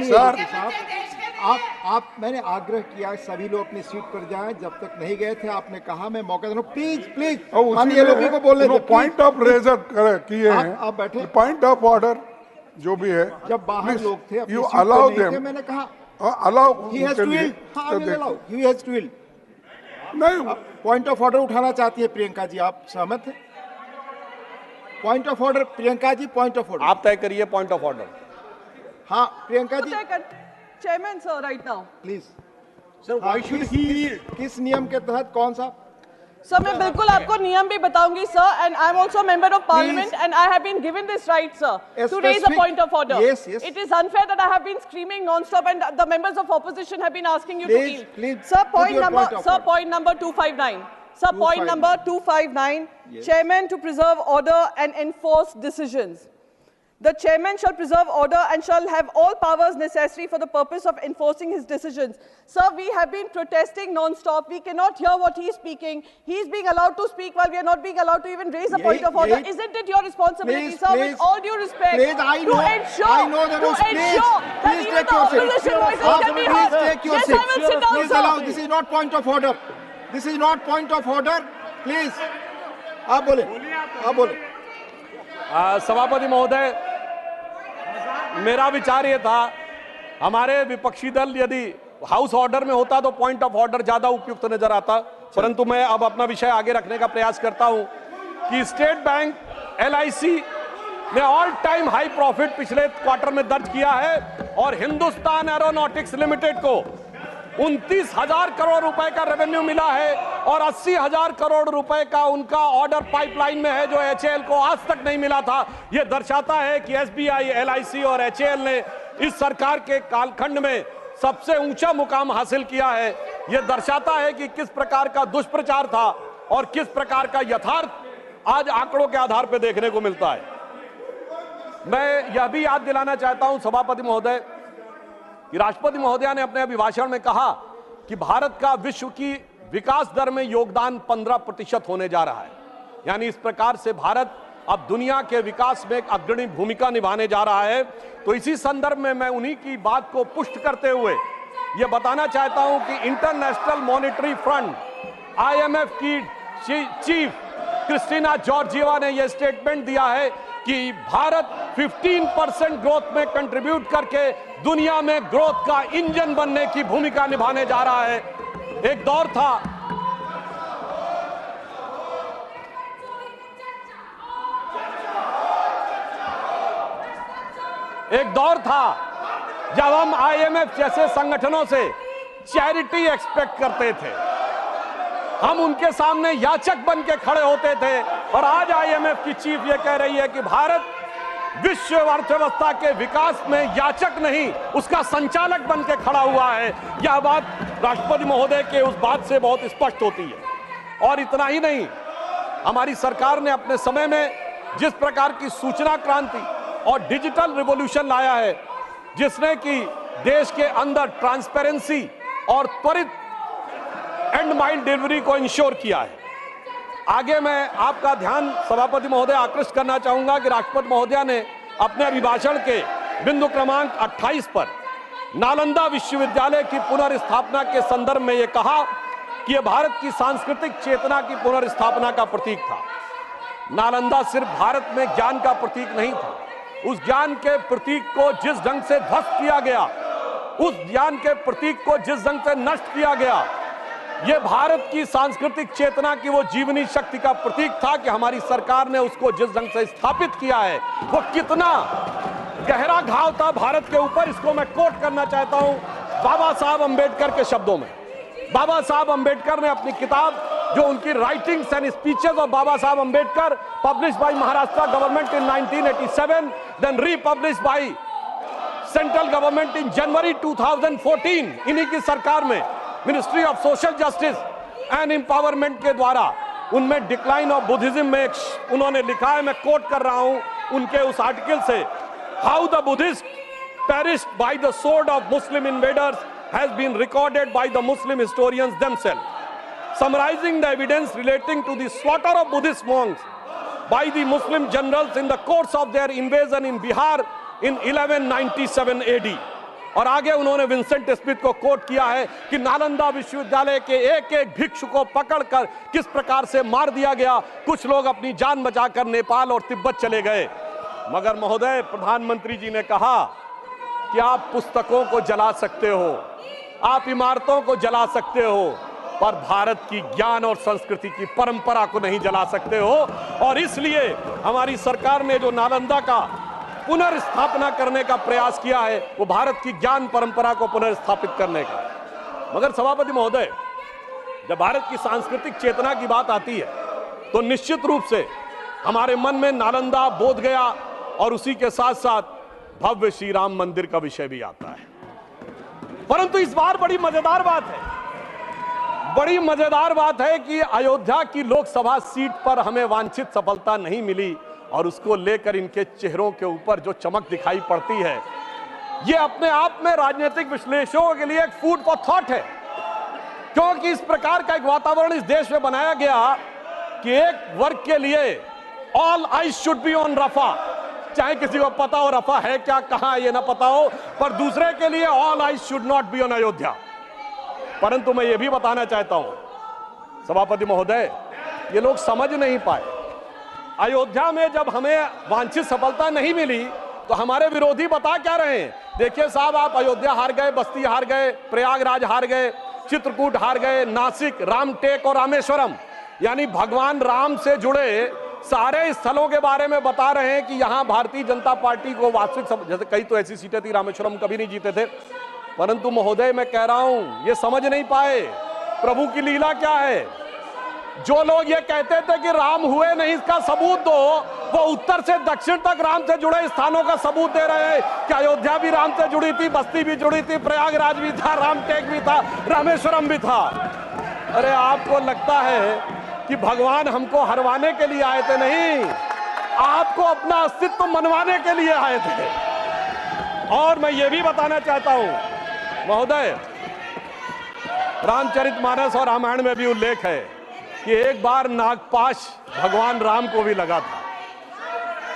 सर, आप मैंने आग्रह किया सभी लोग अपनी सीट पर जाएं। जब तक नहीं गए थे आपने कहा मैं मौका दूं। प्लीज माननीय लोगों को बोलने दो। पॉइंट ऑफ रेजर किए हैं, आप बैठे। पॉइंट ऑफ ऑर्डर जो भी है, जब बाहर लोग थे यू अलाउ देम, मैंने कहा allow he has to yield, he has to yield. नहीं, पॉइंट ऑफ ऑर्डर उठाना चाहती है प्रियंका जी, आप सहमत हैं? Point of order Priyanka ji, point of order आप तय करिए पॉइंट ऑफ ऑर्डर। हाँ Priyanka ji, chairman sir, right now please sir. Why should he, किस नियम के तहत, कौन सा? सर मैं बिल्कुल आपको नियम भी बताऊंगी sir, and I am also member of parliament and I have been given this right sir to raise a point of order. Yes. It is unfair that I have been screaming non-stop and the members of opposition have been asking you to Please, yield. please, Sir, put your point of order. point number 259. Sir, point 259. number 259. Yes. Chairman to preserve order and enforce decisions. The chairman shall preserve order and shall have all powers necessary for the purpose of enforcing his decisions. Sir, we have been protesting non-stop. We cannot hear what he is speaking. He is being allowed to speak while we are not being allowed to even raise a point of order. Isn't it your responsibility, sir, with all due respect, to ensure that even the opposition voices can be heard? Yes, I will sit down, Please sir. allow, this is not point of order. This is not point of order. Please, आप बोले। सभापति महोदय, मेरा विचार ये था, हमारे विपक्षी दल यदि हाउस ऑर्डर में होता तो पॉइंट ऑफ ऑर्डर ज्यादा उपयुक्त नजर आता, परंतु मैं अब अपना विषय आगे रखने का प्रयास करता हूं कि स्टेट बैंक, एलआईसी ने ऑल टाइम हाई प्रॉफिट पिछले क्वार्टर में दर्ज किया है और हिंदुस्तान एरोनॉटिक्स लिमिटेड को 29,000 करोड़ रुपए का रेवेन्यू मिला है और 80,000 करोड़ रुपए का उनका ऑर्डर पाइपलाइन में है, जो एचएएल को आज तक नहीं मिला था। यह दर्शाता है कि एसबीआई, एलआईसी और एचएएल ने इस सरकार के कालखंड में सबसे ऊंचा मुकाम हासिल किया है। यह दर्शाता है कि किस प्रकार का दुष्प्रचार था और किस प्रकार का यथार्थ आज आंकड़ों के आधार पर देखने को मिलता है। मैं यह भी याद दिलाना चाहता हूं सभापति महोदय कि राष्ट्रपति महोदया ने अपने अभिभाषण में कहा कि भारत का विश्व की विकास दर में योगदान 15% होने जा रहा है। यानी इस प्रकार से भारत अब दुनिया के विकास में एक अग्रणी भूमिका निभाने जा रहा है। तो इसी संदर्भ में मैं उन्हीं की बात को पुष्ट करते हुए यह बताना चाहता हूं कि इंटरनेशनल मॉनेटरी फंड आईएमएफ की चीफ क्रिस्टिना जॉर्जिएवा ने यह स्टेटमेंट दिया है कि भारत 15% ग्रोथ में कंट्रीब्यूट करके दुनिया में ग्रोथ का इंजन बनने की भूमिका निभाने जा रहा है। एक दौर था जब हम आईएमएफ जैसे संगठनों से चैरिटी एक्सपेक्ट करते थे, हम उनके सामने याचक बन के खड़े होते थे, और आज आईएमएफ की चीफ ये कह रही है कि भारत विश्व अर्थव्यवस्था के विकास में याचक नहीं, उसका संचालक बन के खड़ा हुआ है। यह बात राष्ट्रपति महोदय के उस बात से बहुत स्पष्ट होती है। और इतना ही नहीं, हमारी सरकार ने अपने समय में जिस प्रकार की सूचना क्रांति और डिजिटल रिवॉल्यूशन लाया है, जिसने कि देश के अंदर ट्रांसपेरेंसी और त्वरित एंड माइल डिलीवरी को इंश्योर किया है। आगे मैं आपका ध्यान सभापति महोदय आकृष्ट करना चाहूंगा कि राष्ट्रपति महोदय ने अपने अभिभाषण के बिंदु क्रमांक 28 पर नालंदा विश्वविद्यालय की पुनर्स्थापना के संदर्भ में यह कहा कि यह भारत की सांस्कृतिक चेतना की पुनर्स्थापना का प्रतीक था। नालंदा सिर्फ भारत में ज्ञान का प्रतीक नहीं था, उस ज्ञान के प्रतीक को जिस ढंग से ध्वस्त किया गया, उस ज्ञान के प्रतीक को जिस ढंग से नष्ट किया गया, यह भारत की सांस्कृतिक चेतना की वो जीवनी शक्ति का प्रतीक था कि हमारी सरकार ने उसको जिस ढंग से स्थापित किया है, वो कितना गहरा घाव था भारत के ऊपर। इसको मैं कोट करना चाहता हूं बाबा साहब अंबेडकर के शब्दों में। बाबा साहब अंबेडकर ने अपनी किताब, जो उनकी writings and speeches of Baba Saheb Ambedkar, published by Maharashtra government in 1987, then republished by central government in January 2014, इन्हीं की सरकार में ministry of social justice and empowerment के द्वारा उनमें डिक्लाइन ऑफ बुद्धिज्म में उन्होंने लिखा है, मैं कोट कर रहा हूं उनके उस आर्टिकल से, how the Buddhist perished by the sword of Muslim invaders has been recorded by the Muslim historians themself, summarising the evidence relating to the slaughter of Buddhist monks by the Muslim generals in the course of their invasion in Bihar in 1197 AD। और आगे उन्होंने Vincent Smith को coat किया है कि नालंदा विश्वविद्यालय के एक एक भिक्षु को पकड़कर किस प्रकार से मार दिया गया, कुछ लोग अपनी जान बचाकर नेपाल और तिब्बत चले गए। मगर महोदय, प्रधानमंत्री जी ने कहा कि आप पुस्तकों को जला सकते हो, आप इमारतों को जला सकते हो, पर भारत की ज्ञान और संस्कृति की परंपरा को नहीं जला सकते हो। और इसलिए हमारी सरकार ने जो नालंदा का पुनर्स्थापना करने का प्रयास किया है, वो भारत की ज्ञान परंपरा को पुनर्स्थापित करने का। मगर सभापति महोदय, जब भारत की सांस्कृतिक चेतना की बात आती है तो निश्चित रूप से हमारे मन में नालंदा, बोधगया और उसी के साथ साथ भव्य श्री राम मंदिर का विषय भी आता है। परंतु इस बार बड़ी मजेदार बात है कि अयोध्या की लोकसभा सीट पर हमें वांछित सफलता नहीं मिली, और उसको लेकर इनके चेहरों के ऊपर जो चमक दिखाई पड़ती है, ये अपने आप में राजनीतिक विश्लेषकों के लिए एक फूड फॉर थॉट है। क्योंकि इस प्रकार का एक वातावरण इस देश में बनाया गया कि एक वर्ग के लिए all eyes should be on Rafah, चाहे किसी को पता हो रफा है क्या, कहां ये ना पता हो, पर दूसरे के लिए all eyes should not be on Ayodhya. परंतु मैं ये भी बताना चाहता हूं सभापति महोदय, ये लोग समझ नहीं पाए। अयोध्या में जब हमें वांछित सफलता नहीं मिली तो हमारे विरोधी बता क्या रहे हैं, देखिए साहब, आप अयोध्या हार गए, बस्ती हार गए, प्रयागराज हार गए, चित्रकूट हार गए, नासिक, रामटेक और रामेश्वरम, यानी भगवान राम से जुड़े सारे स्थलों के बारे में बता रहे हैं कि यहां भारतीय जनता पार्टी को वास्तविक, जैसे कई तो ऐसी सीटें थी, रामेश्वरम कभी नहीं जीते थे। परंतु महोदय, मैं कह रहा हूं, ये समझ नहीं पाए प्रभु की लीला क्या है। जो लोग ये कहते थे कि राम हुए नहीं, इसका सबूत दो, वो उत्तर से दक्षिण तक राम से जुड़े स्थानों का सबूत दे रहे हैं कि अयोध्या भी राम से जुड़ी थी, बस्ती भी जुड़ी थी, प्रयागराज भी था, रामटेक भी था, रामेश्वरम भी था। अरे आपको लगता है कि भगवान हमको हरवाने के लिए आए थे? नहीं, आपको अपना अस्तित्व मनवाने के लिए आए थे। और मैं ये भी बताना चाहता हूं महोदय, रामचरितमानस और रामायण में भी उल्लेख है कि एक बार नागपाश भगवान राम को भी लगा था,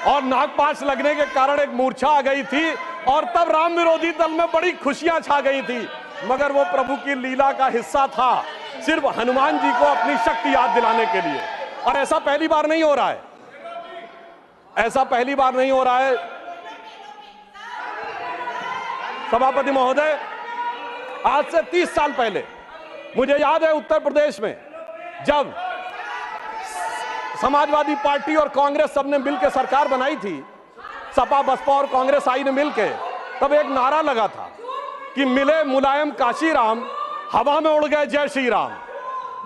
और नागपाश लगने के कारण एक मूर्छा आ गई थी, और तब राम विरोधी दल में बड़ी खुशियां छा गई थी। मगर वो प्रभु की लीला का हिस्सा था। सिर्फ हनुमान जी को अपनी शक्ति याद दिलाने के लिए। और ऐसा पहली बार नहीं हो रहा है, ऐसा पहली बार नहीं हो रहा है। सभापति महोदय, आज से 30 साल पहले मुझे याद है उत्तर प्रदेश में जब समाजवादी पार्टी और कांग्रेस सबने मिलकर सरकार बनाई थी, सपा बसपा और कांग्रेस आई ने मिलकर, तब एक नारा लगा था कि मिले मुलायम काशीराम, हवा में उड़ गए जय श्री राम।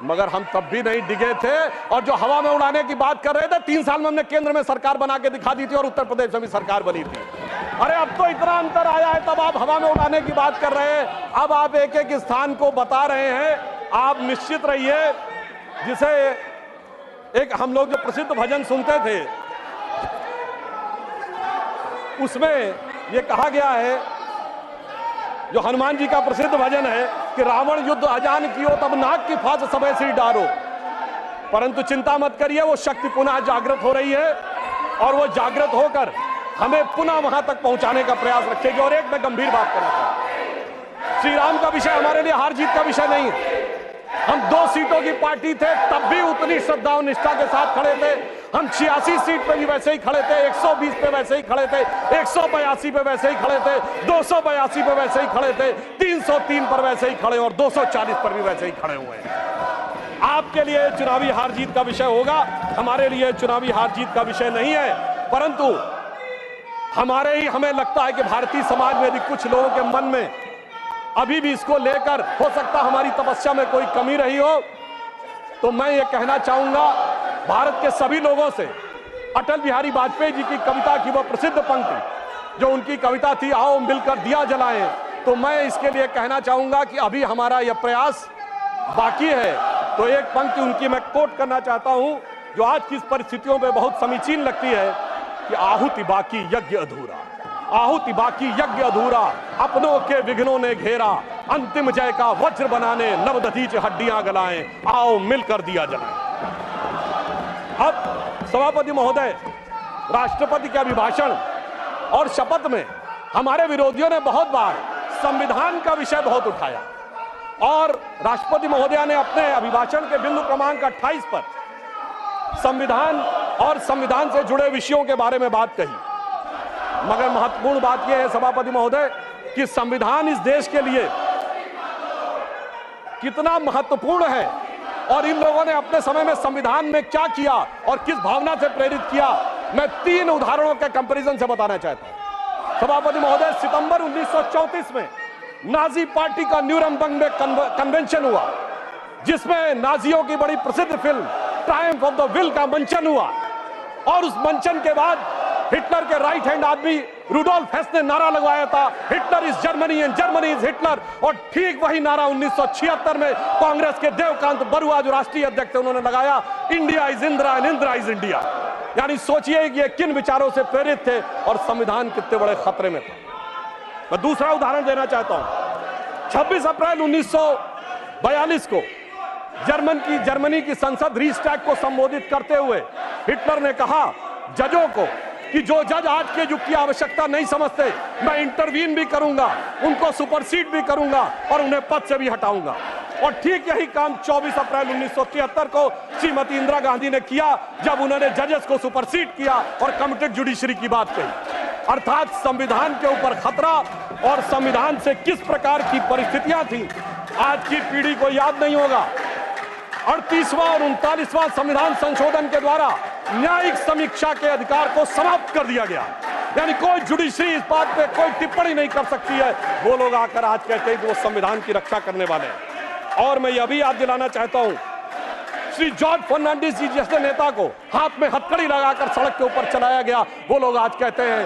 मगर हम तब भी नहीं डिगे थे, और जो हवा में उड़ाने की बात कर रहे थे, 3 साल में हमने केंद्र में सरकार बना के दिखा दी थी और उत्तर प्रदेश में भी सरकार बनी थी। अरे अब तो इतना अंतर आया है, तब आप हवा में उड़ाने की बात कर रहे हैं, अब आप एक एक स्थान को बता रहे हैं। आप निश्चित रहिए, जिसे एक हम लोग जो प्रसिद्ध भजन सुनते थे उसमें यह कहा गया है, जो हनुमान जी का प्रसिद्ध भजन है कि रावण युद्ध अजान कियो तब नाग की फांस सबे सिर डारो। परंतु चिंता मत करिए, वो शक्ति पुनः जागृत हो रही है और वो जागृत होकर हमें पुनः वहां तक पहुंचाने का प्रयास रखेगी। और एक मैं गंभीर बात करना चाहता हूं, श्री राम का विषय हमारे लिए हार जीत का विषय नहीं है। हम 2 सीटों की पार्टी थे, तब भी उतनी श्रद्धा और निष्ठा के साथ खड़े थे। हम 86 सीट पे भी वैसे ही खड़े थे, 120 पे वैसे ही खड़े थे, 182 पे वैसे ही खड़े थे, 282 पे वैसे ही खड़े थे, 303 पर वैसे ही खड़े और 240 पर भी वैसे ही खड़े हुए हैं। आपके लिए चुनावी हार जीत का विषय होगा, हमारे लिए चुनावी हार जीत का विषय नहीं है। परंतु हमें लगता है कि भारतीय समाज में यदि कुछ लोगों के मन में अभी भी इसको लेकर हो सकता हमारी तपस्या में कोई कमी रही हो, तो मैं ये कहना चाहूंगा भारत के सभी लोगों से, अटल बिहारी वाजपेयी जी की कविता की वो प्रसिद्ध पंक्ति जो उनकी कविता थी, आओ मिलकर दिया जलाएं, तो मैं इसके लिए कहना चाहूंगा कि अभी हमारा यह प्रयास बाकी है। तो एक पंक्ति उनकी मैं कोट करना चाहता हूं, जो आज की परिस्थितियों में बहुत समीचीन लगती है कि आहुति बाकी यज्ञ अधूरा, आहुति बाकी यज्ञ अधूरा, अपनों के विघ्नों ने घेरा, अंतिम जय का वज्र बनाने नवदधीच हड्डियां गलाएं, आओ मिलकर दिया जलाएं। अब सभापति महोदय, राष्ट्रपति के अभिभाषण और शपथ में हमारे विरोधियों ने बहुत बार संविधान का विषय बहुत उठाया और राष्ट्रपति महोदया ने अपने अभिभाषण के बिंदु क्रमांक 28 पर संविधान और संविधान से जुड़े विषयों के बारे में बात कही। मगर महत्वपूर्ण बात यह है सभापति महोदय कि संविधान इस देश के लिए कितना महत्वपूर्ण है और इन लोगों ने अपने समय में संविधान में क्या किया और किस भावना से प्रेरित किया, मैं 3 उदाहरणों के कंपैरिजन से बताना चाहता हूं। सभापति महोदय, सितंबर 1934 में नाजी पार्टी का न्यूरमबर्ग में कन्वेंशन हुआ, जिसमें नाजियों की बड़ी प्रसिद्ध film Triumph of the will का मंचन हुआ और उस मंचन के बाद हिटलर के राइट हैंड आदमी रुडोल्फ हेस ने नारा लगवाया था, Hitler is Germany and Germany is Hitler. और ठीक वही नारा 1976 में कांग्रेस के देवकांत बरुआ जो राष्ट्रीय अध्यक्ष थे उन्होंने लगाया, India is Indira and Indira is India. यानी सोचिए कि ये किन विचारों से प्रेरित थे और संविधान कितने बड़े खतरे में था। मैं दूसरा उदाहरण देना चाहता हूं। 26 अप्रैल 1942 को जर्मनी की संसद रीस्टैग को संबोधित करते हुए हिटलर ने कहा जजों को कि जो जज आज के युग की आवश्यकता नहीं समझते, मैं इंटरवीन भी करूंगा, उनको सुपरसीड भी करूंगा और उन्हें पद से भी हटाऊंगा। और ठीक यही काम 24 अप्रैल 1973 को श्रीमती इंदिरा गांधी ने किया, जब उन्होंने जजेस को सुपरसीड किया और कमिटेड जुडिशरी की बात कही। अर्थात संविधान के ऊपर खतरा और संविधान से किस प्रकार की परिस्थितियां थी आज की पीढ़ी को याद नहीं होगा। 38वां और 39वां संविधान संशोधन के द्वारा न्यायिक समीक्षा के अधिकार को समाप्त कर दिया गया, यानी कोई जुडिशरी इस बात पे कोई टिप्पणी नहीं कर सकती है। वो लोग आकर आज कहते हैं कि वो संविधान की रक्षा करने वाले हैं। और मैं यह भी याद दिलाना चाहता हूं, श्री जॉर्ज फर्नांडिस जी जैसे नेता को हाथ में हथकड़ी लगाकर सड़क के ऊपर चलाया गया, वो लोग आज कहते हैं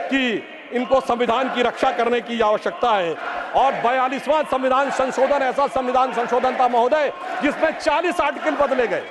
कि इनको संविधान की रक्षा करने की आवश्यकता है। और 42वां संविधान संशोधन ऐसा संविधान संशोधन था महोदय जिसमें 40 आर्टिकल बदले गए,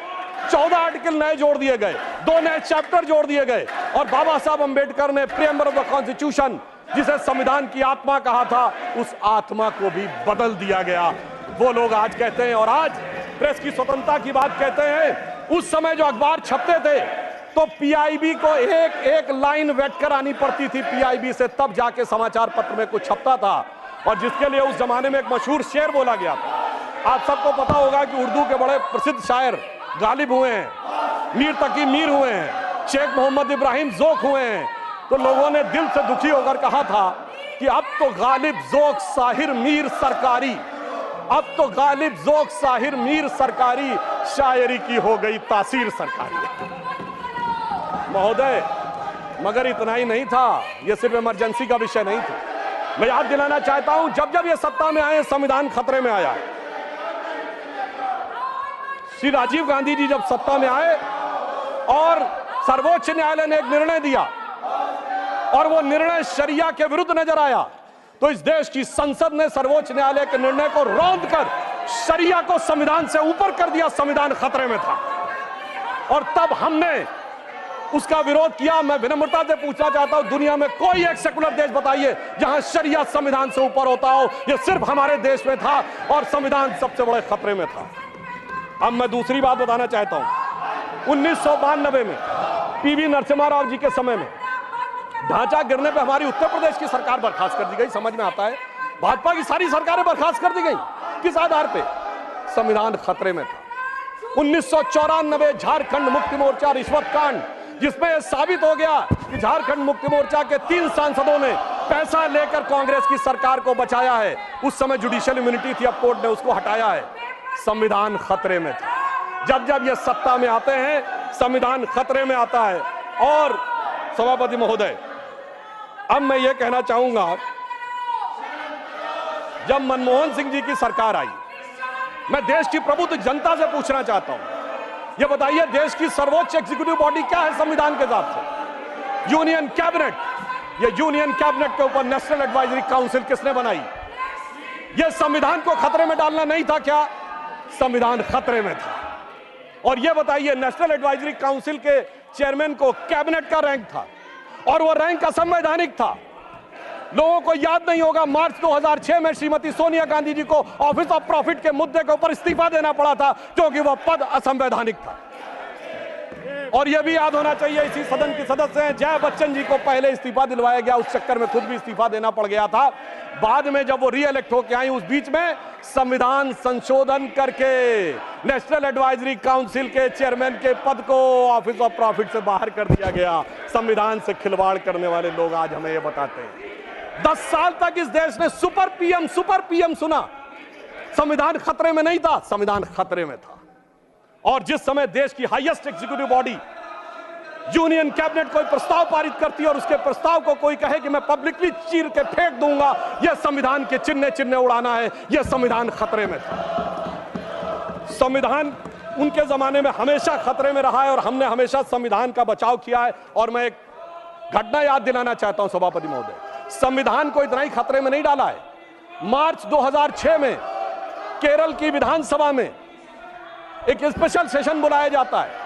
14 आर्टिकल नए जोड़ दिए गए, 2 नए चैप्टर जोड़ दिए गए और बाबा साहब अंबेडकर ने प्रीएम्बल ऑफ द कॉन्स्टिट्यूशन, जिसे संविधान की आत्मा कहा था, उस आत्मा को भी बदल दिया गया। वो लोग आज कहते हैं, और आज प्रेस की स्वतंत्रता की बात कहते हैं, उस समय जो अखबार छपते थे तो पीआईबी को एक लाइन वेट करानी पड़ती थी पीआईबी से, तब जाके समाचार पत्र में कुछ छपता था। और जिसके लिए उस जमाने में एक मशहूर शेर बोला गया था आप सबको पता होगा कि उर्दू के बड़े प्रसिद्ध शायर गालिब हुए हैं, मीर तकी मीर हुए हैं, शेख मोहम्मद इब्राहिम ज़ोक हुए हैं। तो लोगों ने दिल से दुखी होकर कहा था कि अब तो गालिब ज़ोक साहिर मीर सरकारी, अब तो गालिब ज़ोक साहिर मीर सरकारी, शायरी की हो गई तासीर सरकारी। महोदय, मगर इतना ही नहीं था, यह सिर्फ इमरजेंसी का विषय नहीं था। मैं याद दिलाना चाहता हूं, जब जब ये सत्ता में आए संविधान खतरे में आया। श्री राजीव गांधी जी जब सत्ता में आए और सर्वोच्च न्यायालय ने एक निर्णय दिया और वो निर्णय शरिया के विरुद्ध नजर आया, तो इस देश की संसद ने सर्वोच्च न्यायालय के निर्णय को रौंद कर शरिया को संविधान से ऊपर कर दिया। संविधान खतरे में था और तब हमने उसका विरोध किया। मैं विनम्रता से पूछना चाहता हूं, दुनिया में कोई एक सेकुलर देश बताइए जहां शरिया संविधान से ऊपर होता हो। यह सिर्फ हमारे देश में था और संविधान सबसे बड़े खतरे में था। अब मैं दूसरी बात बताना चाहता हूं, 1992 में पीवी नरसिम्हा राव जी के समय में ढांचा गिरने पर हमारी उत्तर प्रदेश की सरकार बर्खास्त कर दी गई। समझ में आता है, भाजपा की सारी सरकारें बर्खास्त कर दी गई। किस आधार पे? संविधान खतरे में था। 1994 झारखंड मुक्ति मोर्चा रिश्वत कांड, जिसमें यह साबित हो गया कि झारखंड मुक्ति मोर्चा के 3 सांसदों ने पैसा लेकर कांग्रेस की सरकार को बचाया है। उस समय जुडिशियल इम्यूनिटी थी, अब कोर्ट ने उसको हटाया है। संविधान खतरे में था। जब जब ये सत्ता में आते हैं, संविधान खतरे में आता है। और सभापति महोदय, अब मैं ये कहना चाहूंगा, जब मनमोहन सिंह जी की सरकार आई, मैं देश की प्रबुद्ध जनता से पूछना चाहता हूं, ये बताइए देश की सर्वोच्च एग्जीक्यूटिव बॉडी क्या है संविधान के हिसाब से? Union cabinet. ये यूनियन कैबिनेट के ऊपर नेशनल एडवाइजरी काउंसिल किसने बनाई? ये संविधान को खतरे में डालना नहीं था क्या? संविधान खतरे में था। और ये बताइए, नेशनल एडवाइजरी काउंसिल के चेयरमैन को कैबिनेट का रैंक था और वो रैंक असंवैधानिक था। लोगों को याद नहीं होगा, मार्च 2006 में श्रीमती सोनिया गांधी जी को ऑफिस ऑफ प्रॉफिट के मुद्दे के ऊपर इस्तीफा देना पड़ा था क्योंकि वह पद असंवैधानिक था। और यह भी याद होना चाहिए, इसी सदन के सदस्य हैं, जय बच्चन जी को पहले इस्तीफा दिलवाया गया, उस चक्कर में खुद भी इस्तीफा देना पड़ गया था। बाद में जब वो रीइलेक्ट होकर आई, उस बीच में संविधान संशोधन करके नेशनल एडवाइजरी काउंसिल के चेयरमैन के पद को ऑफिस ऑफ प्रॉफिट से बाहर कर दिया गया। संविधान से खिलवाड़ करने वाले लोग आज हमें ये बताते हैं। 10 साल तक इस देश ने सुपर पीएम सुना। संविधान खतरे में नहीं था, संविधान खतरे में था। और जिस समय देश की highest executive body union cabinet कोई प्रस्ताव पारित करती है और उसके प्रस्ताव को कोई कहे कि मैं पब्लिकली चीर के फेंक दूंगा, यह संविधान के चिन्ह उड़ाना है, यह संविधान खतरे में था। संविधान उनके जमाने में हमेशा खतरे में रहा है और हमने हमेशा संविधान का बचाव किया है। और मैं एक घटना याद दिलाना चाहता हूं सभापति महोदय, संविधान को इतना ही खतरे में नहीं डाला है। मार्च 2006 में केरल की विधानसभा में एक स्पेशल सेशन बुलाया जाता है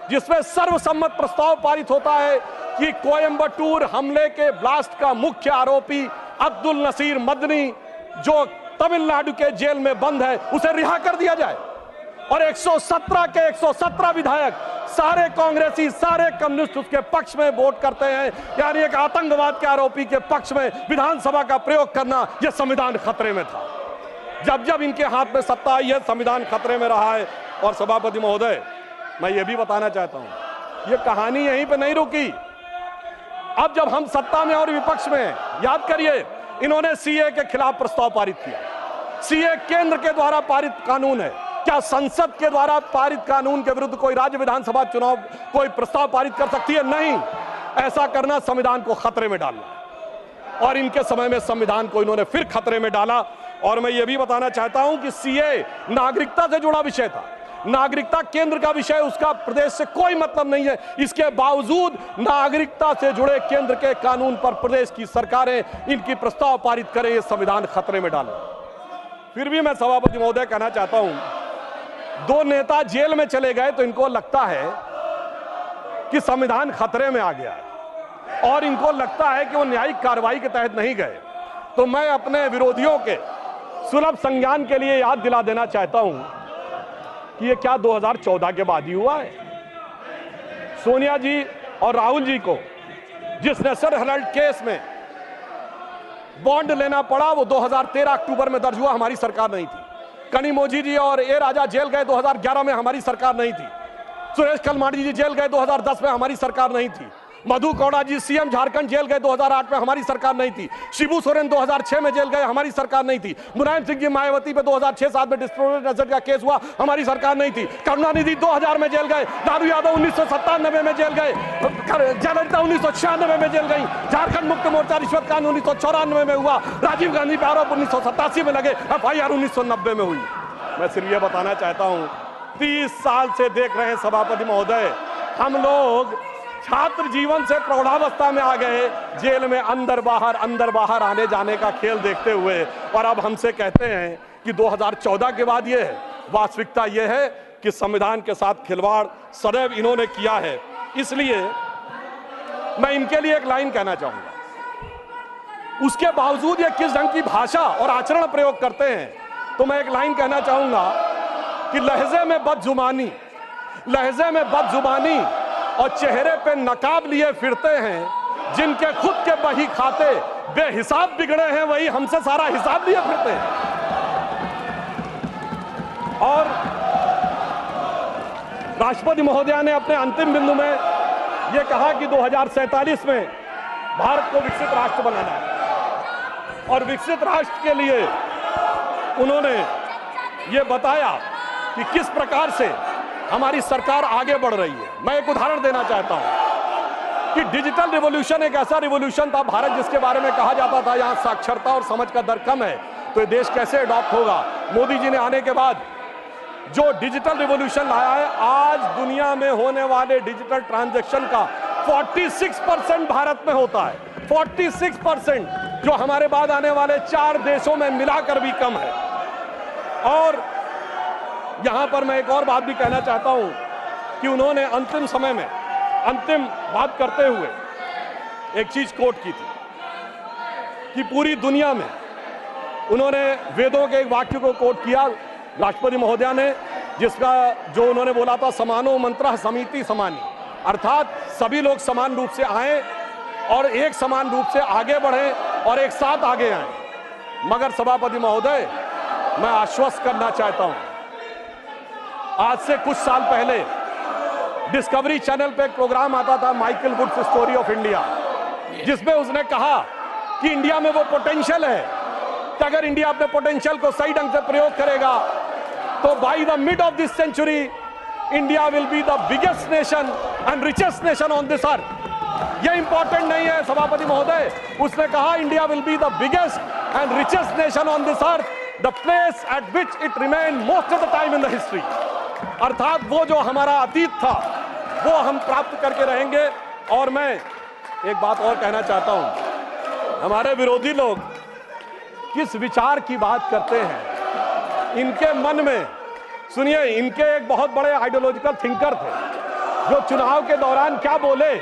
जिसमें सर्वसम्मत प्रस्ताव पारित होता है कि कोयंबटूर हमले के ब्लास्ट का मुख्य आरोपी अब्दुल नसीर मदनी, जो तमिलनाडु के जेल में बंद है, उसे रिहा कर दिया जाए। और 117 के 117 विधायक, सारे कांग्रेसी, सारे कम्युनिस्ट उसके पक्ष में वोट करते हैं। यानी एक आतंकवाद के आरोपी के पक्ष में विधानसभा का प्रयोग करना, यह संविधान खतरे में था। जब जब इनके हाथ में सत्ता आई है, संविधान खतरे में रहा है। और सभापति महोदय, मैं ये भी बताना चाहता हूं, ये कहानी यहीं पे नहीं रुकी। अब जब हम सत्ता में और विपक्ष में, याद करिए, इन्होंने सीए के खिलाफ प्रस्ताव पारित किया। सीए केंद्र के द्वारा पारित कानून है। क्या संसद के द्वारा पारित कानून के विरुद्ध कोई राज्य विधानसभा चुनाव कोई प्रस्ताव पारित कर सकती है? नहीं। ऐसा करना संविधान को खतरे में डालना। और इनके समय में संविधान को इन्होंने फिर खतरे में डाला। और मैं ये भी बताना चाहता हूं कि सीए नागरिकता से जुड़ा विषय था। नागरिकता केंद्र का विषय, उसका प्रदेश से कोई मतलब नहीं है। इसके बावजूद नागरिकता से जुड़े केंद्र के कानून पर प्रदेश की सरकारें इनकी प्रस्ताव पारित करें, ये संविधान खतरे में डालें। फिर भी मैं सभापति महोदय कहना चाहता हूं, 2 नेता जेल में चले गए तो इनको लगता है कि संविधान खतरे में आ गया है और इनको लगता है कि वो न्यायिक कार्रवाई के तहत नहीं गए। तो मैं अपने विरोधियों के सुलभ संज्ञान के लिए याद दिला देना चाहता हूं कि ये क्या 2014 के बाद ही हुआ है? सोनिया जी और राहुल जी को जिस नेशनल हेराल्ड केस में बॉन्ड लेना पड़ा, वो 2013 अक्टूबर में दर्ज हुआ, हमारी सरकार नहीं थी। कनिमोझी जी और ए राजा जेल गए 2011 में, हमारी सरकार नहीं थी। सुरेश कलमाड़ी जी जेल गए 2010 में, हमारी सरकार नहीं थी। मधु कौड़ा जी सीएम झारखंड जेल गए 2008 में, हमारी सरकार नहीं थी। शिबू सोरेन 2006 में जेल गए, हमारी सरकार नहीं थी। मुलायम सिंह जी मायावती पे 2006-7 में डिस्प्रोपोर्शनेट एसेट का केस हुआ, हमारी सरकार नहीं थी। करुणानिधि 2000 में जेल गए, लालू यादव 1997 में जेल गए, जयललिता 1996 में जेल गई, झारखंड मुक्ति मोर्चा रिश्वत कांड 1994 में हुआ, राजीव गांधी पे आरोप 1987 में लगे, FIR 1990 में हुई। मैं सिर्फ ये बताना चाहता हूँ, 30 साल से देख रहे हैं सभापति महोदय, हम लोग छात्र जीवन से प्रौढ़ावस्था में आ गए, जेल में अंदर बाहर आने जाने का खेल देखते हुए, और अब हमसे कहते हैं कि 2014 के बाद ये है। वास्तविकता ये है कि संविधान के साथ खिलवाड़ सदैव इन्होंने किया है। इसलिए मैं इनके लिए एक लाइन कहना चाहूंगा, उसके बावजूद ये किस ढंग की भाषा और आचरण प्रयोग करते हैं, तो मैं एक लाइन कहना चाहूंगा कि लहजे में बदजुबानी और चेहरे पे नकाब लिए फिरते हैं, जिनके खुद के बही खाते बेहिसाब बिगड़े हैं, वही हमसे सारा हिसाब लिए फिरते हैं। और राष्ट्रपति महोदया ने अपने अंतिम बिंदु में यह कहा कि 2047 में भारत को विकसित राष्ट्र बनाना है, और विकसित राष्ट्र के लिए उन्होंने ये बताया कि किस प्रकार से हमारी सरकार आगे बढ़ रही है। मैं एक उदाहरण देना चाहता हूं कि डिजिटल रिवॉल्यूशन एक ऐसा रिवॉल्यूशन था, भारत जिसके बारे में कहा जाता था यहां साक्षरता और समझ का दर कम है, तो ये देश कैसे अडॉप्ट होगा। मोदी जी ने आने के बाद जो डिजिटल रिवॉल्यूशन लाया है, आज दुनिया में होने वाले डिजिटल ट्रांजैक्शन का 46% भारत में होता है। 46%, जो हमारे बाद आने वाले 4 देशों में मिलाकर भी कम है। और यहां पर मैं एक और बात भी कहना चाहता हूं कि उन्होंने अंतिम समय में अंतिम बात करते हुए एक चीज कोट की थी कि पूरी दुनिया में, उन्होंने वेदों के एक वाक्य को कोट किया राष्ट्रपति महोदया ने, जिसका जो उन्होंने बोला था, समानो मंत्रः समिति समानी, अर्थात सभी लोग समान रूप से आए और एक समान रूप से आगे बढ़े और एक साथ आगे आए। मगर सभापति महोदय, मैं आश्वस्त करना चाहता हूं, आज से कुछ साल पहले डिस्कवरी चैनल पे एक प्रोग्राम आता था, Michael Wood's story of India, जिसमें उसने कहा कि इंडिया में वो पोटेंशियल है कि अगर इंडिया अपने पोटेंशियल को सही ढंग से प्रयोग करेगा तो by the mid of this century India will be the biggest nation and richest nation on this earth. ये इंपॉर्टेंट नहीं है सभापति महोदय, उसने कहा India will be the biggest and richest nation on this earth, the place at which it remain most of the time in the history. अर्थात वो जो हमारा अतीत था वो हम प्राप्त करके रहेंगे। और मैं एक बात और कहना चाहता हूं, हमारे विरोधी लोग किस विचार की बात करते हैं, इनके मन में, सुनिए, इनके एक बहुत बड़े आइडियोलॉजिकल थिंकर थे जो चुनाव के दौरान क्या बोले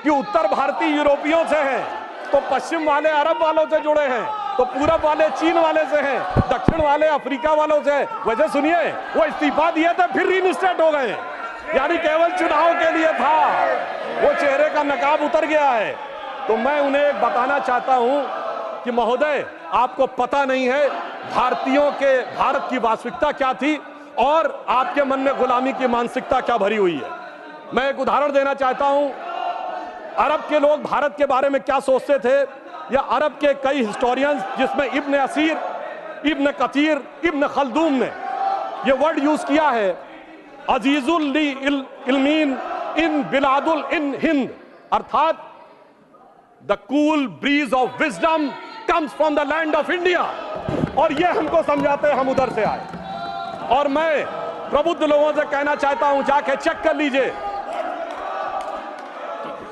कि उत्तर भारतीय यूरोपियों से हैं, तो पश्चिम वाले अरब वालों से जुड़े हैं, तो पूरब वाले चीन वाले से हैं, दक्षिण वाले अफ्रीका वालों से। वैसे सुनिए, वो इस्तीफा दिए थे फिर रीइंस्टेट हो गए, यानी केवल चुनाव के लिए था, वो चेहरे का नकाब उतर गया है। तो मैं उन्हें एक बताना चाहता हूं कि महोदय, आपको पता नहीं है भारतीयों के, भारत की वास्तविकता क्या थी और आपके मन में गुलामी की मानसिकता क्या भरी हुई है। मैं एक उदाहरण देना चाहता हूं, अरब के लोग भारत के बारे में क्या सोचते थे, या अरब के कई हिस्टोरियंस, जिसमें इब्न असीर, इब्न कतीर, इब्न खल्दून ने यह वर्ड यूज किया है, अजीजुल ली इल्मीन इन बिलादुल इन हिंद, अर्थात the cool bridge of wisdom comes from the land of India. और यह हमको समझाते हम उधर से आए। और मैं प्रबुद्ध लोगों से कहना चाहता हूं, जाके चेक कर लीजिए